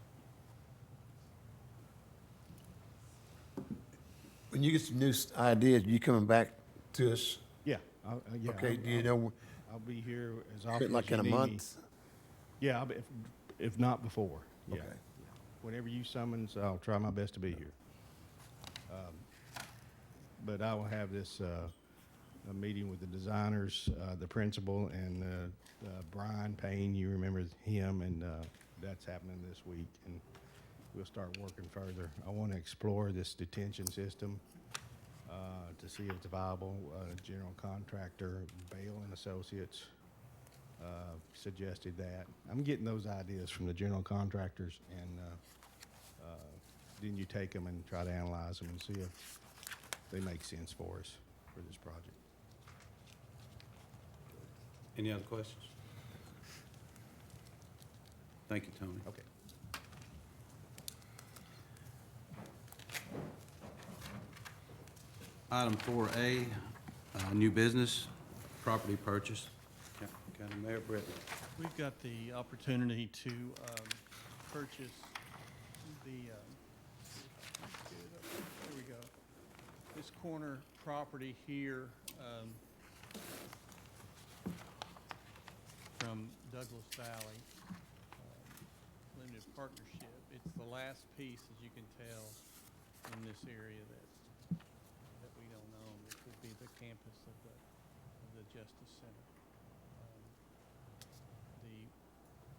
When you get some new ideas, you coming back to us? Yeah. Okay, do you know? I'll be here as often as Like you in a need me. month? Yeah, if not before. Yeah. Okay. Whenever you summons, I'll try my best to be here. But I will have this a meeting with the designers, the principal, and Brian Payne. You remember him, and that's happening this week. And we'll start working further. I want to explore this detention system to see if it's viable. General contractor, Bale and Associates, suggested that. I'm getting those ideas from the general contractors, and then you take them and try to analyze them and see if they make sense for us for this project. Any other questions? Thank you, Tony. Okay. Item 4A, new business, property purchase. County Mayor Brett. We've got the opportunity to purchase the, there we go, this corner property here from Douglas Valley Limited Partnership. It's the last piece, as you can tell, in this area that we don't own. This would be the campus of the Justice Center.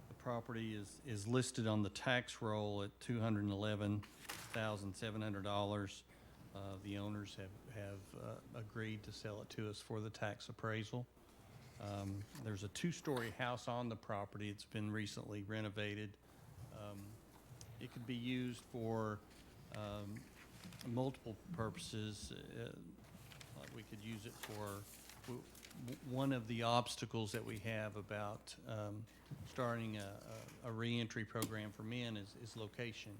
The property is listed on the tax roll at $211,700. The owners have agreed to sell it to us for the tax appraisal. There's a 2-story house on the property. It's been recently renovated. It could be used for multiple purposes. Like we could use it for, one of the obstacles that we have about starting a reentry program for men is location.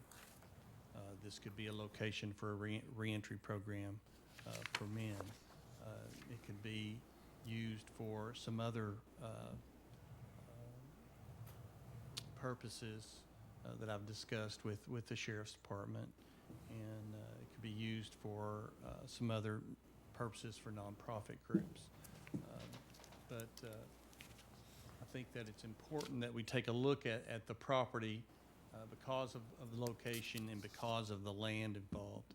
This could be a location for a reentry program for men. It could be used for some other purposes that I've discussed with the Sheriff's Department, and it could be used for some other purposes for nonprofit groups. But I think that it's important that we take a look at the property because of the location and because of the land involved.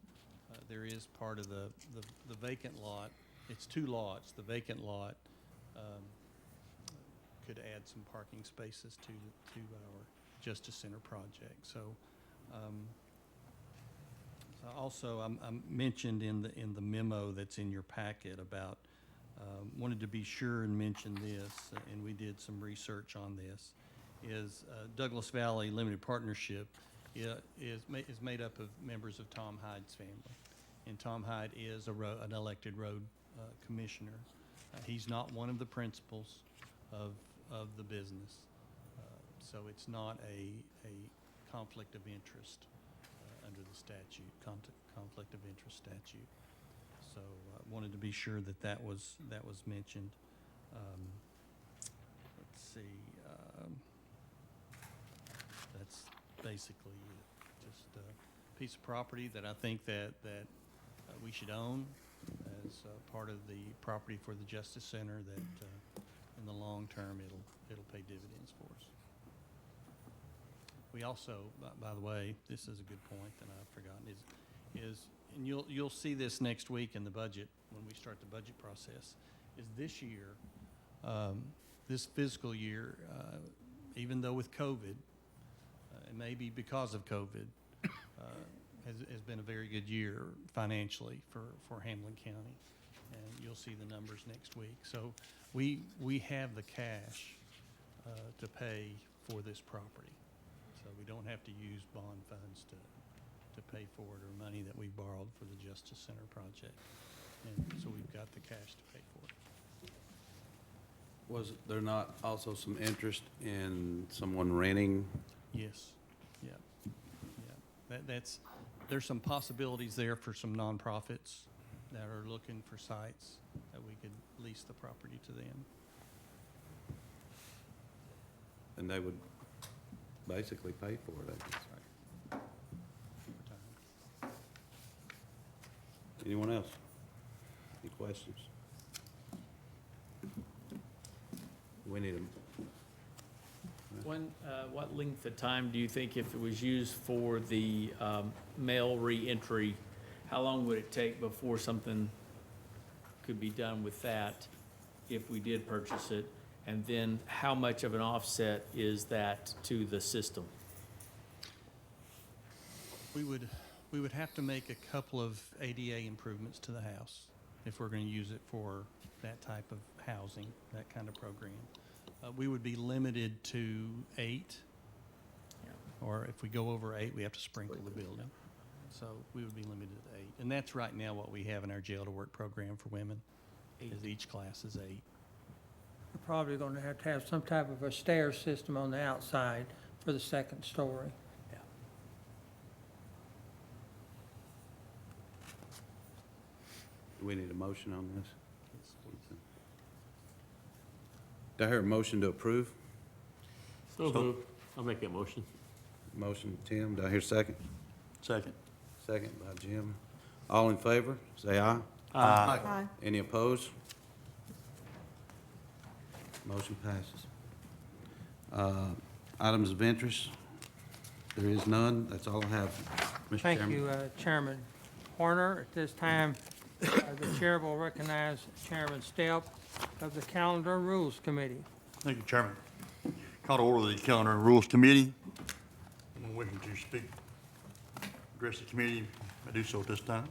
There is part of the vacant lot. It's 2 lots. The vacant lot could add some parking spaces to our Justice Center project. So, also, I'm mentioned in the memo that's in your packet about, wanted to be sure and mention this, and we did some research on this, is Douglas Valley Limited Partnership is made up of members of Tom Hyde's family. And Tom Hyde is an elected road commissioner. He's not one of the principals of the business. So it's not a conflict of interest under the statute, conflict of interest statute. So wanted to be sure that was mentioned. Let's see. That's basically it. Just a piece of property that I think that we should own as part of the property for the Justice Center that in the long term it'll pay dividends for us. We also, by the way, this is a good point that I've forgotten, is and you'll see this next week in the budget when we start the budget process, is this year, this fiscal year, even though with COVID, and maybe because of COVID, has been a very good year financially for Hamlin County. And you'll see the numbers next week. So we have the cash to pay for this property. So we don't have to use bond funds to pay for it, or money that we borrowed for the Justice Center project. And so we've got the cash to pay for it. Was there not also some interest in someone renting? Yes, yeah, yeah. There's some possibilities there for some nonprofits that are looking for sites that we could lease the property to them. And they would basically pay for it, I guess. Anyone else? Any questions? We need What length of time do you think, if it was used for the mail reentry, how long would it take before something could be done with that if we did purchase it? And then how much of an offset is that to the system? We would have to make a couple of ADA improvements to the house if we're going to use it for that type of housing, that kind of program. We would be limited to 8, or if we go over 8, we have to sprinkle the building. So we would be limited to 8. And that's right now what we have in our Jail to Work program for women, is each class is 8. We're probably going to have some type of a stair system on the outside for the second story. Yeah. Do we need a motion on this? Do I hear a motion to approve? So moved. I'll make that motion. Motion, Tim. Do I hear a second? Second. Second by Jim. All in favor, say aye. Aye. Any opposed? Motion passes. Items of interest, there is none. That's all I have, Mr. Chairman. Thank you, Chairman Horner. At this time, the chair will recognize Chairman Stepp of the Calendar and Rules Committee. Thank you, Chairman. Call to order the Calendar and Rules Committee. Anyone wishing to speak, address the committee, may do so at this time.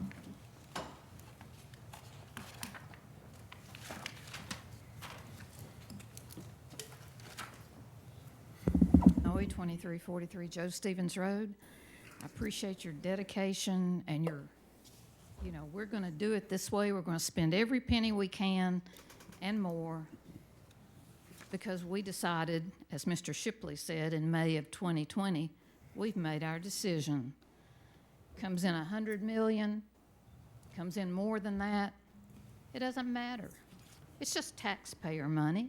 Noe 2343 Joe Stevens Road. I appreciate your dedication and we're going to do it this way. We're going to spend every penny we can and more, because we decided, as Mr. Shipley said in May of 2020, we've made our decision. Comes in 100 million, comes in more than that, it doesn't matter. It's just taxpayer money.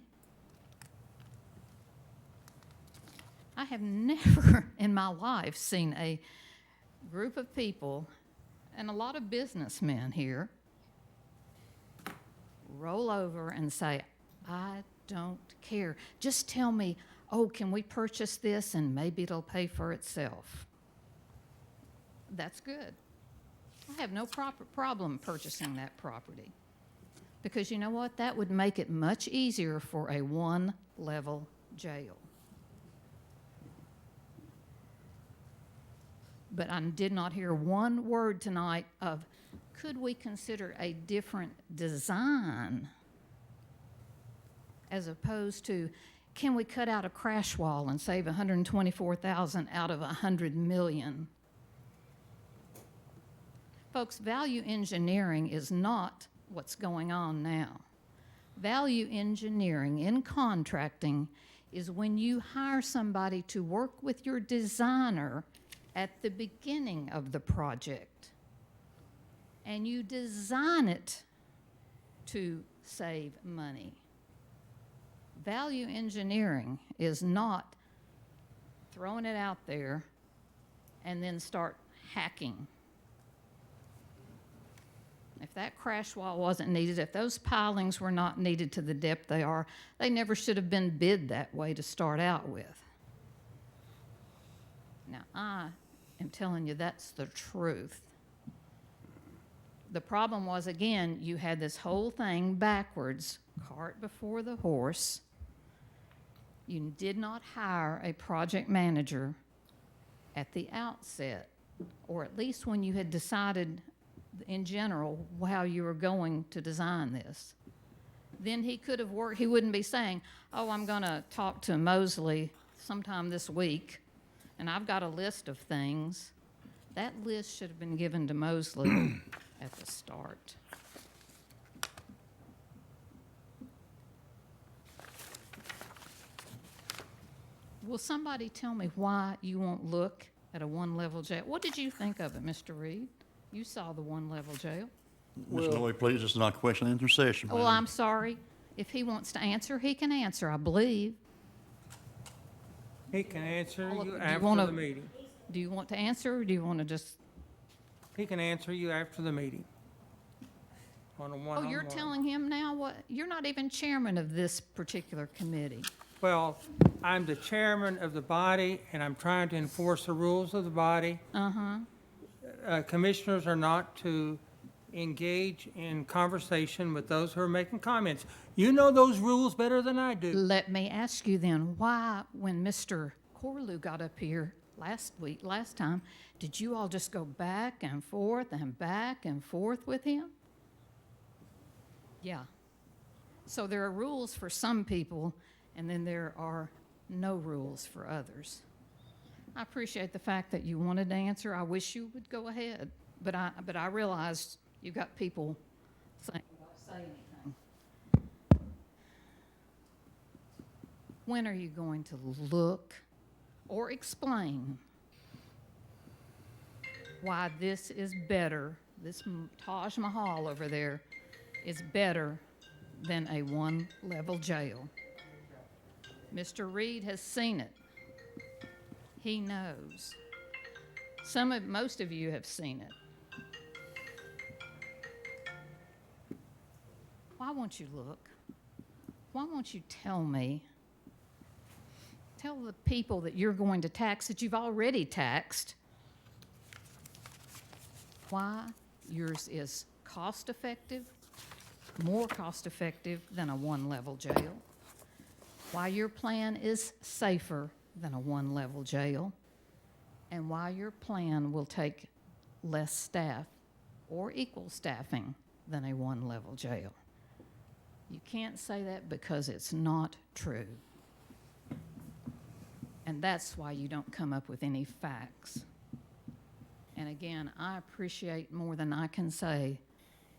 I have never in my life seen a group of people, and a lot of businessmen here, roll over and say, I don't care. Just tell me, oh, can we purchase this and maybe it'll pay for itself. That's good. I have no problem purchasing that property. Because you know what? That would make it much easier for a one-level jail. But I did not hear one word tonight of, could we consider a different design, as opposed to, can we cut out a crash wall and save $124,000 out of $100 million? Folks, value engineering is not what's going on now. Value engineering in contracting is when you hire somebody to work with your designer at the beginning of the project, and you design it to save money. Value engineering is not throwing it out there and then start hacking. If that crash wall wasn't needed, if those pilings were not needed to the depth they are, they never should have been bid that way to start out with. Now, I am telling you that's the truth. The problem was, again, you had this whole thing backwards, cart before the horse. You did not hire a project manager at the outset, or at least when you had decided in general how you were going to design this. Then he could have worked, he wouldn't be saying, oh, I'm gonna talk to Mosley sometime this week, and I've got a list of things. That list should have been given to Mosley at the start. Will somebody tell me why you won't look at a one-level jail? What did you think of it, Mr. Reed? You saw the one-level jail. Mr. Noe, please, this is not a question and answer session. Well, ma'am. I'm sorry. If he wants to answer, he can answer, I believe. He can answer All of- you do you after wanna- the meeting. Do you want to answer, or do you want to just, He can answer you after the meeting. On a oh, one-on-one. you're telling him now what? You're not even chairman of this particular committee. Well, I'm the chairman of the body, and I'm trying to enforce the rules of the body. Commissioners are not to engage in conversation with those who are making comments. You know those rules better than I do. Let me ask you then, why, when Mr. Corlew got up here last time, did you all just go back and forth with him? Yeah. So there are rules for some people, and then there are no rules for others. I appreciate the fact that you wanted to answer. I wish you would go ahead, but I realized you got people saying, don't say anything. When are you going to look or explain why this is better, this Taj Mahal over there is better than a one-level jail? Mr. Reed has seen it. He knows. Most of you have seen it. Why won't you look? Why won't you tell me? Tell the people that you're going to tax, that you've already taxed, why yours is cost-effective, more cost-effective than a one-level jail, why your plan is safer than a one-level jail, and why your plan will take less staff or equal staffing than a one-level jail. You can't say that because it's not true. And that's why you don't come up with any facts. And again, I appreciate more than I can say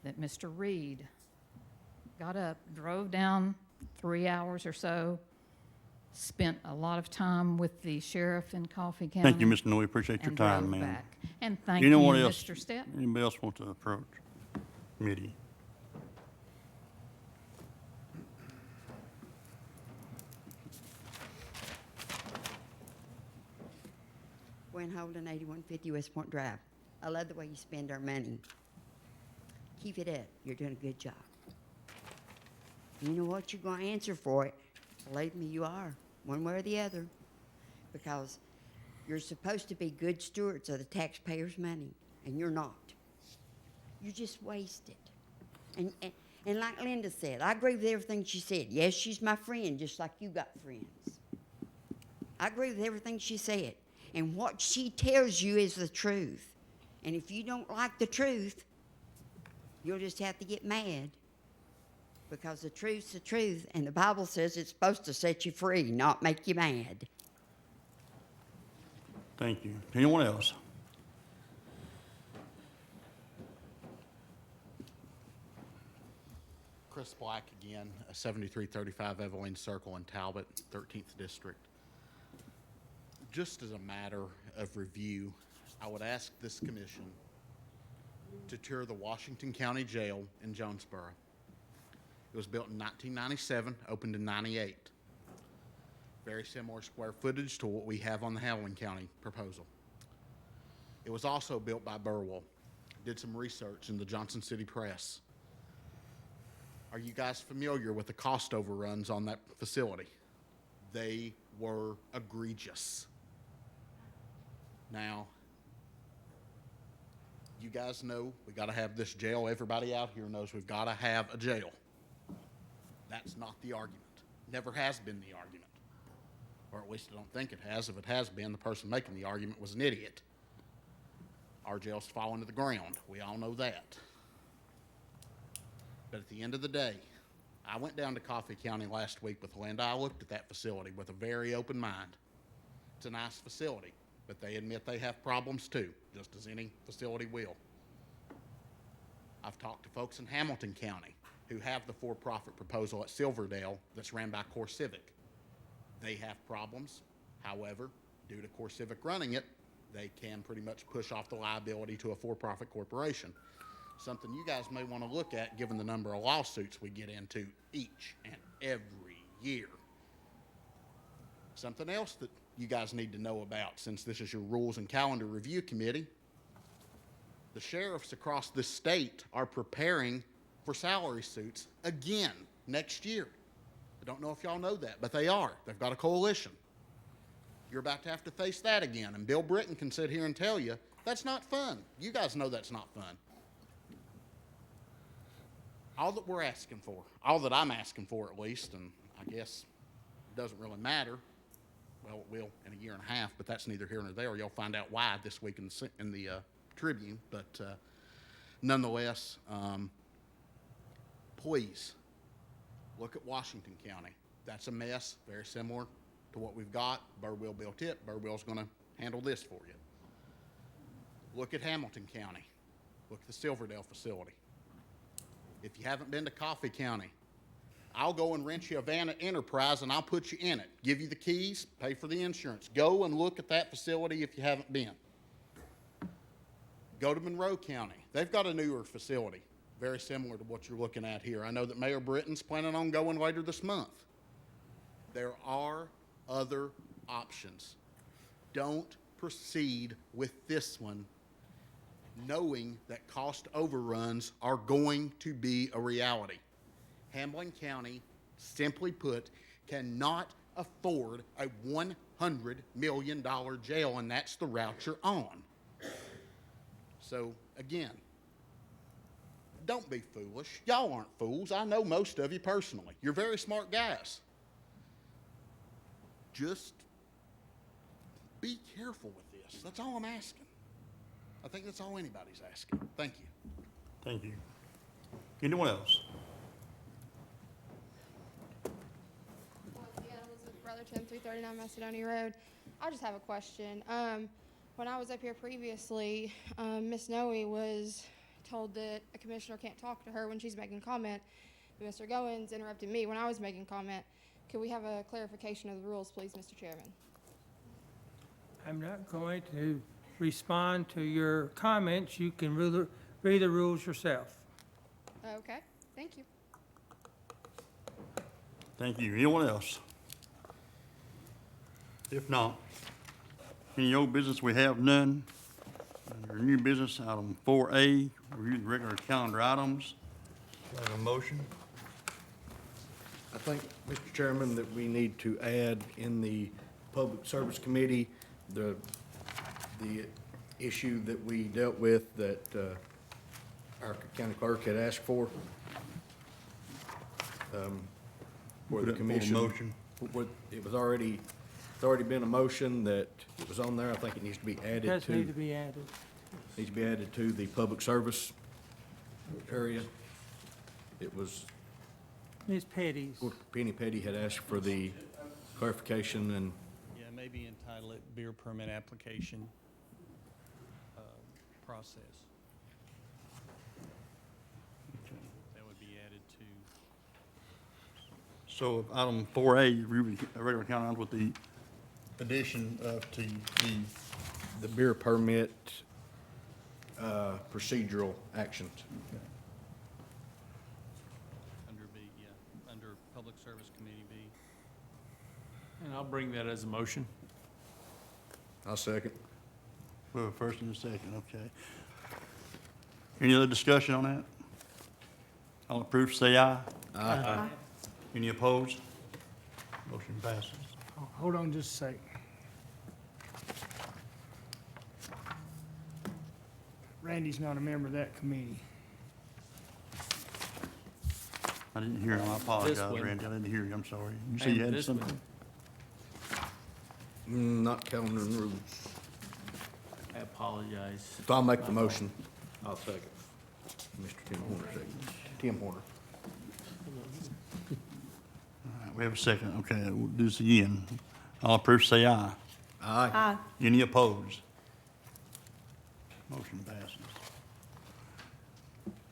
that Mr. Reed got up, drove down 3 hours or so, spent a lot of time with the sheriff in Coffee County. Thank you, Mr. Noe. Appreciate your and time, drove ma'am. back. And thank you, Anyone else? Mr. Step. Anybody else want to approach committee? Gwen Holden, 8150 West Point Drive. I love the way you spend our money. Keep it up. You're doing a good job. You know what? You're going to answer for it. Believe me, you are, one way or the other. Because you're supposed to be good stewards of the taxpayers' money, and you're not. You just waste it. And like Linda said, I agree with everything she said. Yes, she's my friend, just like you got friends. I agree with everything she said. And what she tells you is the truth. And if you don't like the truth, you'll just have to get mad. Because the truth's the truth, and the Bible says it's supposed to set you free, not make you mad. Thank you. Anyone else? Chris Black again, 7335 Evelyn Circle in Talbot, 13th District. Just as a matter of review, I would ask this commission to tour the Washington County Jail in Jonesboro. It was built in 1997, opened in 98. Very similar square footage to what we have on the Howland County proposal. It was also built by Burwell. Did some research in the Johnson City Press. Are you guys familiar with the cost overruns on that facility? They were egregious. Now, you guys know we got to have this jail. Everybody out here knows we've got to have a jail. That's not the argument. Never has been the argument. Or at least I don't think it has. If it has been, the person making the argument was an idiot. Our jail's fallen to the ground. We all know that. But at the end of the day, I went down to Coffee County last week with Linda. I looked at that facility with a very open mind. It's a nice facility, but they admit they have problems too, just as any facility will. I've talked to folks in Hamilton County who have the for-profit proposal at Silverdale that's ran by CoreCivic. They have problems. However, due to CoreCivic running it, they can pretty much push off the liability to a for-profit corporation. Something you guys may want to look at given the number of lawsuits we get into each and every year. Something else that you guys need to know about, since this is your Rules and Calendar Review Committee, the sheriffs across this state are preparing for salary suits again next year. I don't know if y'all know that, but they are. They've got a coalition. You're about to have to face that again, and Bill Britton can sit here and tell you that's not fun. You guys know that's not fun. All that we're asking for, all that I'm asking for at least, and I guess it doesn't really matter. Well, it will in a year and a half, but that's neither here nor there. You'll find out why this week in the Tribune. But nonetheless, please look at Washington County. That's a mess, very similar to what we've got. Burwell built it. Burwell's going to handle this for you. Look at Hamilton County. Look at the Silverdale facility. If you haven't been to Coffee County, I'll go and rent you a van at Enterprise and I'll put you in it. Give you the keys, pay for the insurance. Go and look at that facility if you haven't been. Go to Monroe County. They've got a newer facility, very similar to what you're looking at here. I know that Mayor Britton's planning on going later this month. There are other options. Don't proceed with this one knowing that cost overruns are going to be a reality. Hamlin County, simply put, cannot afford a $100 million jail, and that's the route you're on. So, again, don't be foolish. Y'all aren't fools. I know most of you personally. You're very smart guys. Just be careful with this. That's all I'm asking. I think that's all anybody's asking. Thank you. Thank you. Anyone else? Brotherton, 339 Macedonia Road. I just have a question. When I was up here previously, Miss Noe was told that a commissioner can't talk to her when she's making comment. but Mr. Goins interrupted me when I was making comment. Could we have a clarification of the rules, please, Mr. Chairman? I'm not going to respond to your comments. You can read the rules yourself. Okay, thank you. Thank you. Anyone else? If not, any old business, we have none. Under new business, item 4A, review the regular calendar items. Do I have a motion? I think, Mr. Chairman, that we need to add in the Public Service Committee, the issue that we dealt with that our county clerk had asked for. For Put the it for a commission. motion. It's already been a motion that it was on there. I think it needs to be It added does need to to, be added. needs to be added to the public service area. It was, Ms. Petty's. Penny Petty had asked for the clarification, and Yeah, maybe entitle it beer permit application process. That would be added to. So item 4A, review the regular calendar items with the addition of to the beer permit procedural actions. Under B, yeah, under Public Service Committee B. And I'll bring that as a motion. I'll second. Well, first and a second, okay. Any other discussion on that? All approved, say aye. Aye. Any opposed? Motion passes. Hold on just a sec. Randy's not a member of that committee. I didn't hear him, I apologize, one. Randy, I didn't hear you, I'm sorry. You said you And had this something? Not calendar and rules. I apologize. So I'll make the motion. I'll second. Mr. Tim Horner seconds. Tim Horner. All right, we have a second, okay, we'll do this again. All approved, say aye. Aye. Any opposed? Motion passes.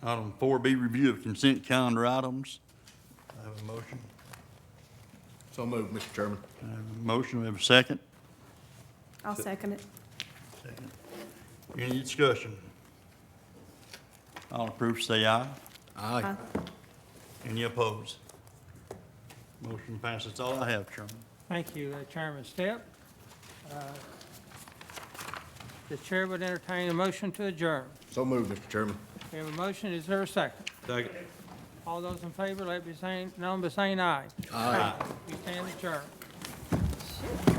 Item 4B, review of consent calendar items. I have a motion. So moved, Mr. Chairman. I have a motion, we have a second. I'll second it. Second. Any discussion? All approved, say aye. Aye. Any opposed? Motion passes. That's all I have, Chairman. Thank you, Chairman Stepp. The chair would entertain a motion to adjourn. So moved, Mr. Chairman. We have a motion, is there a second? Second. All those in favor, let it be known by saying aye. Aye. We stand adjourned.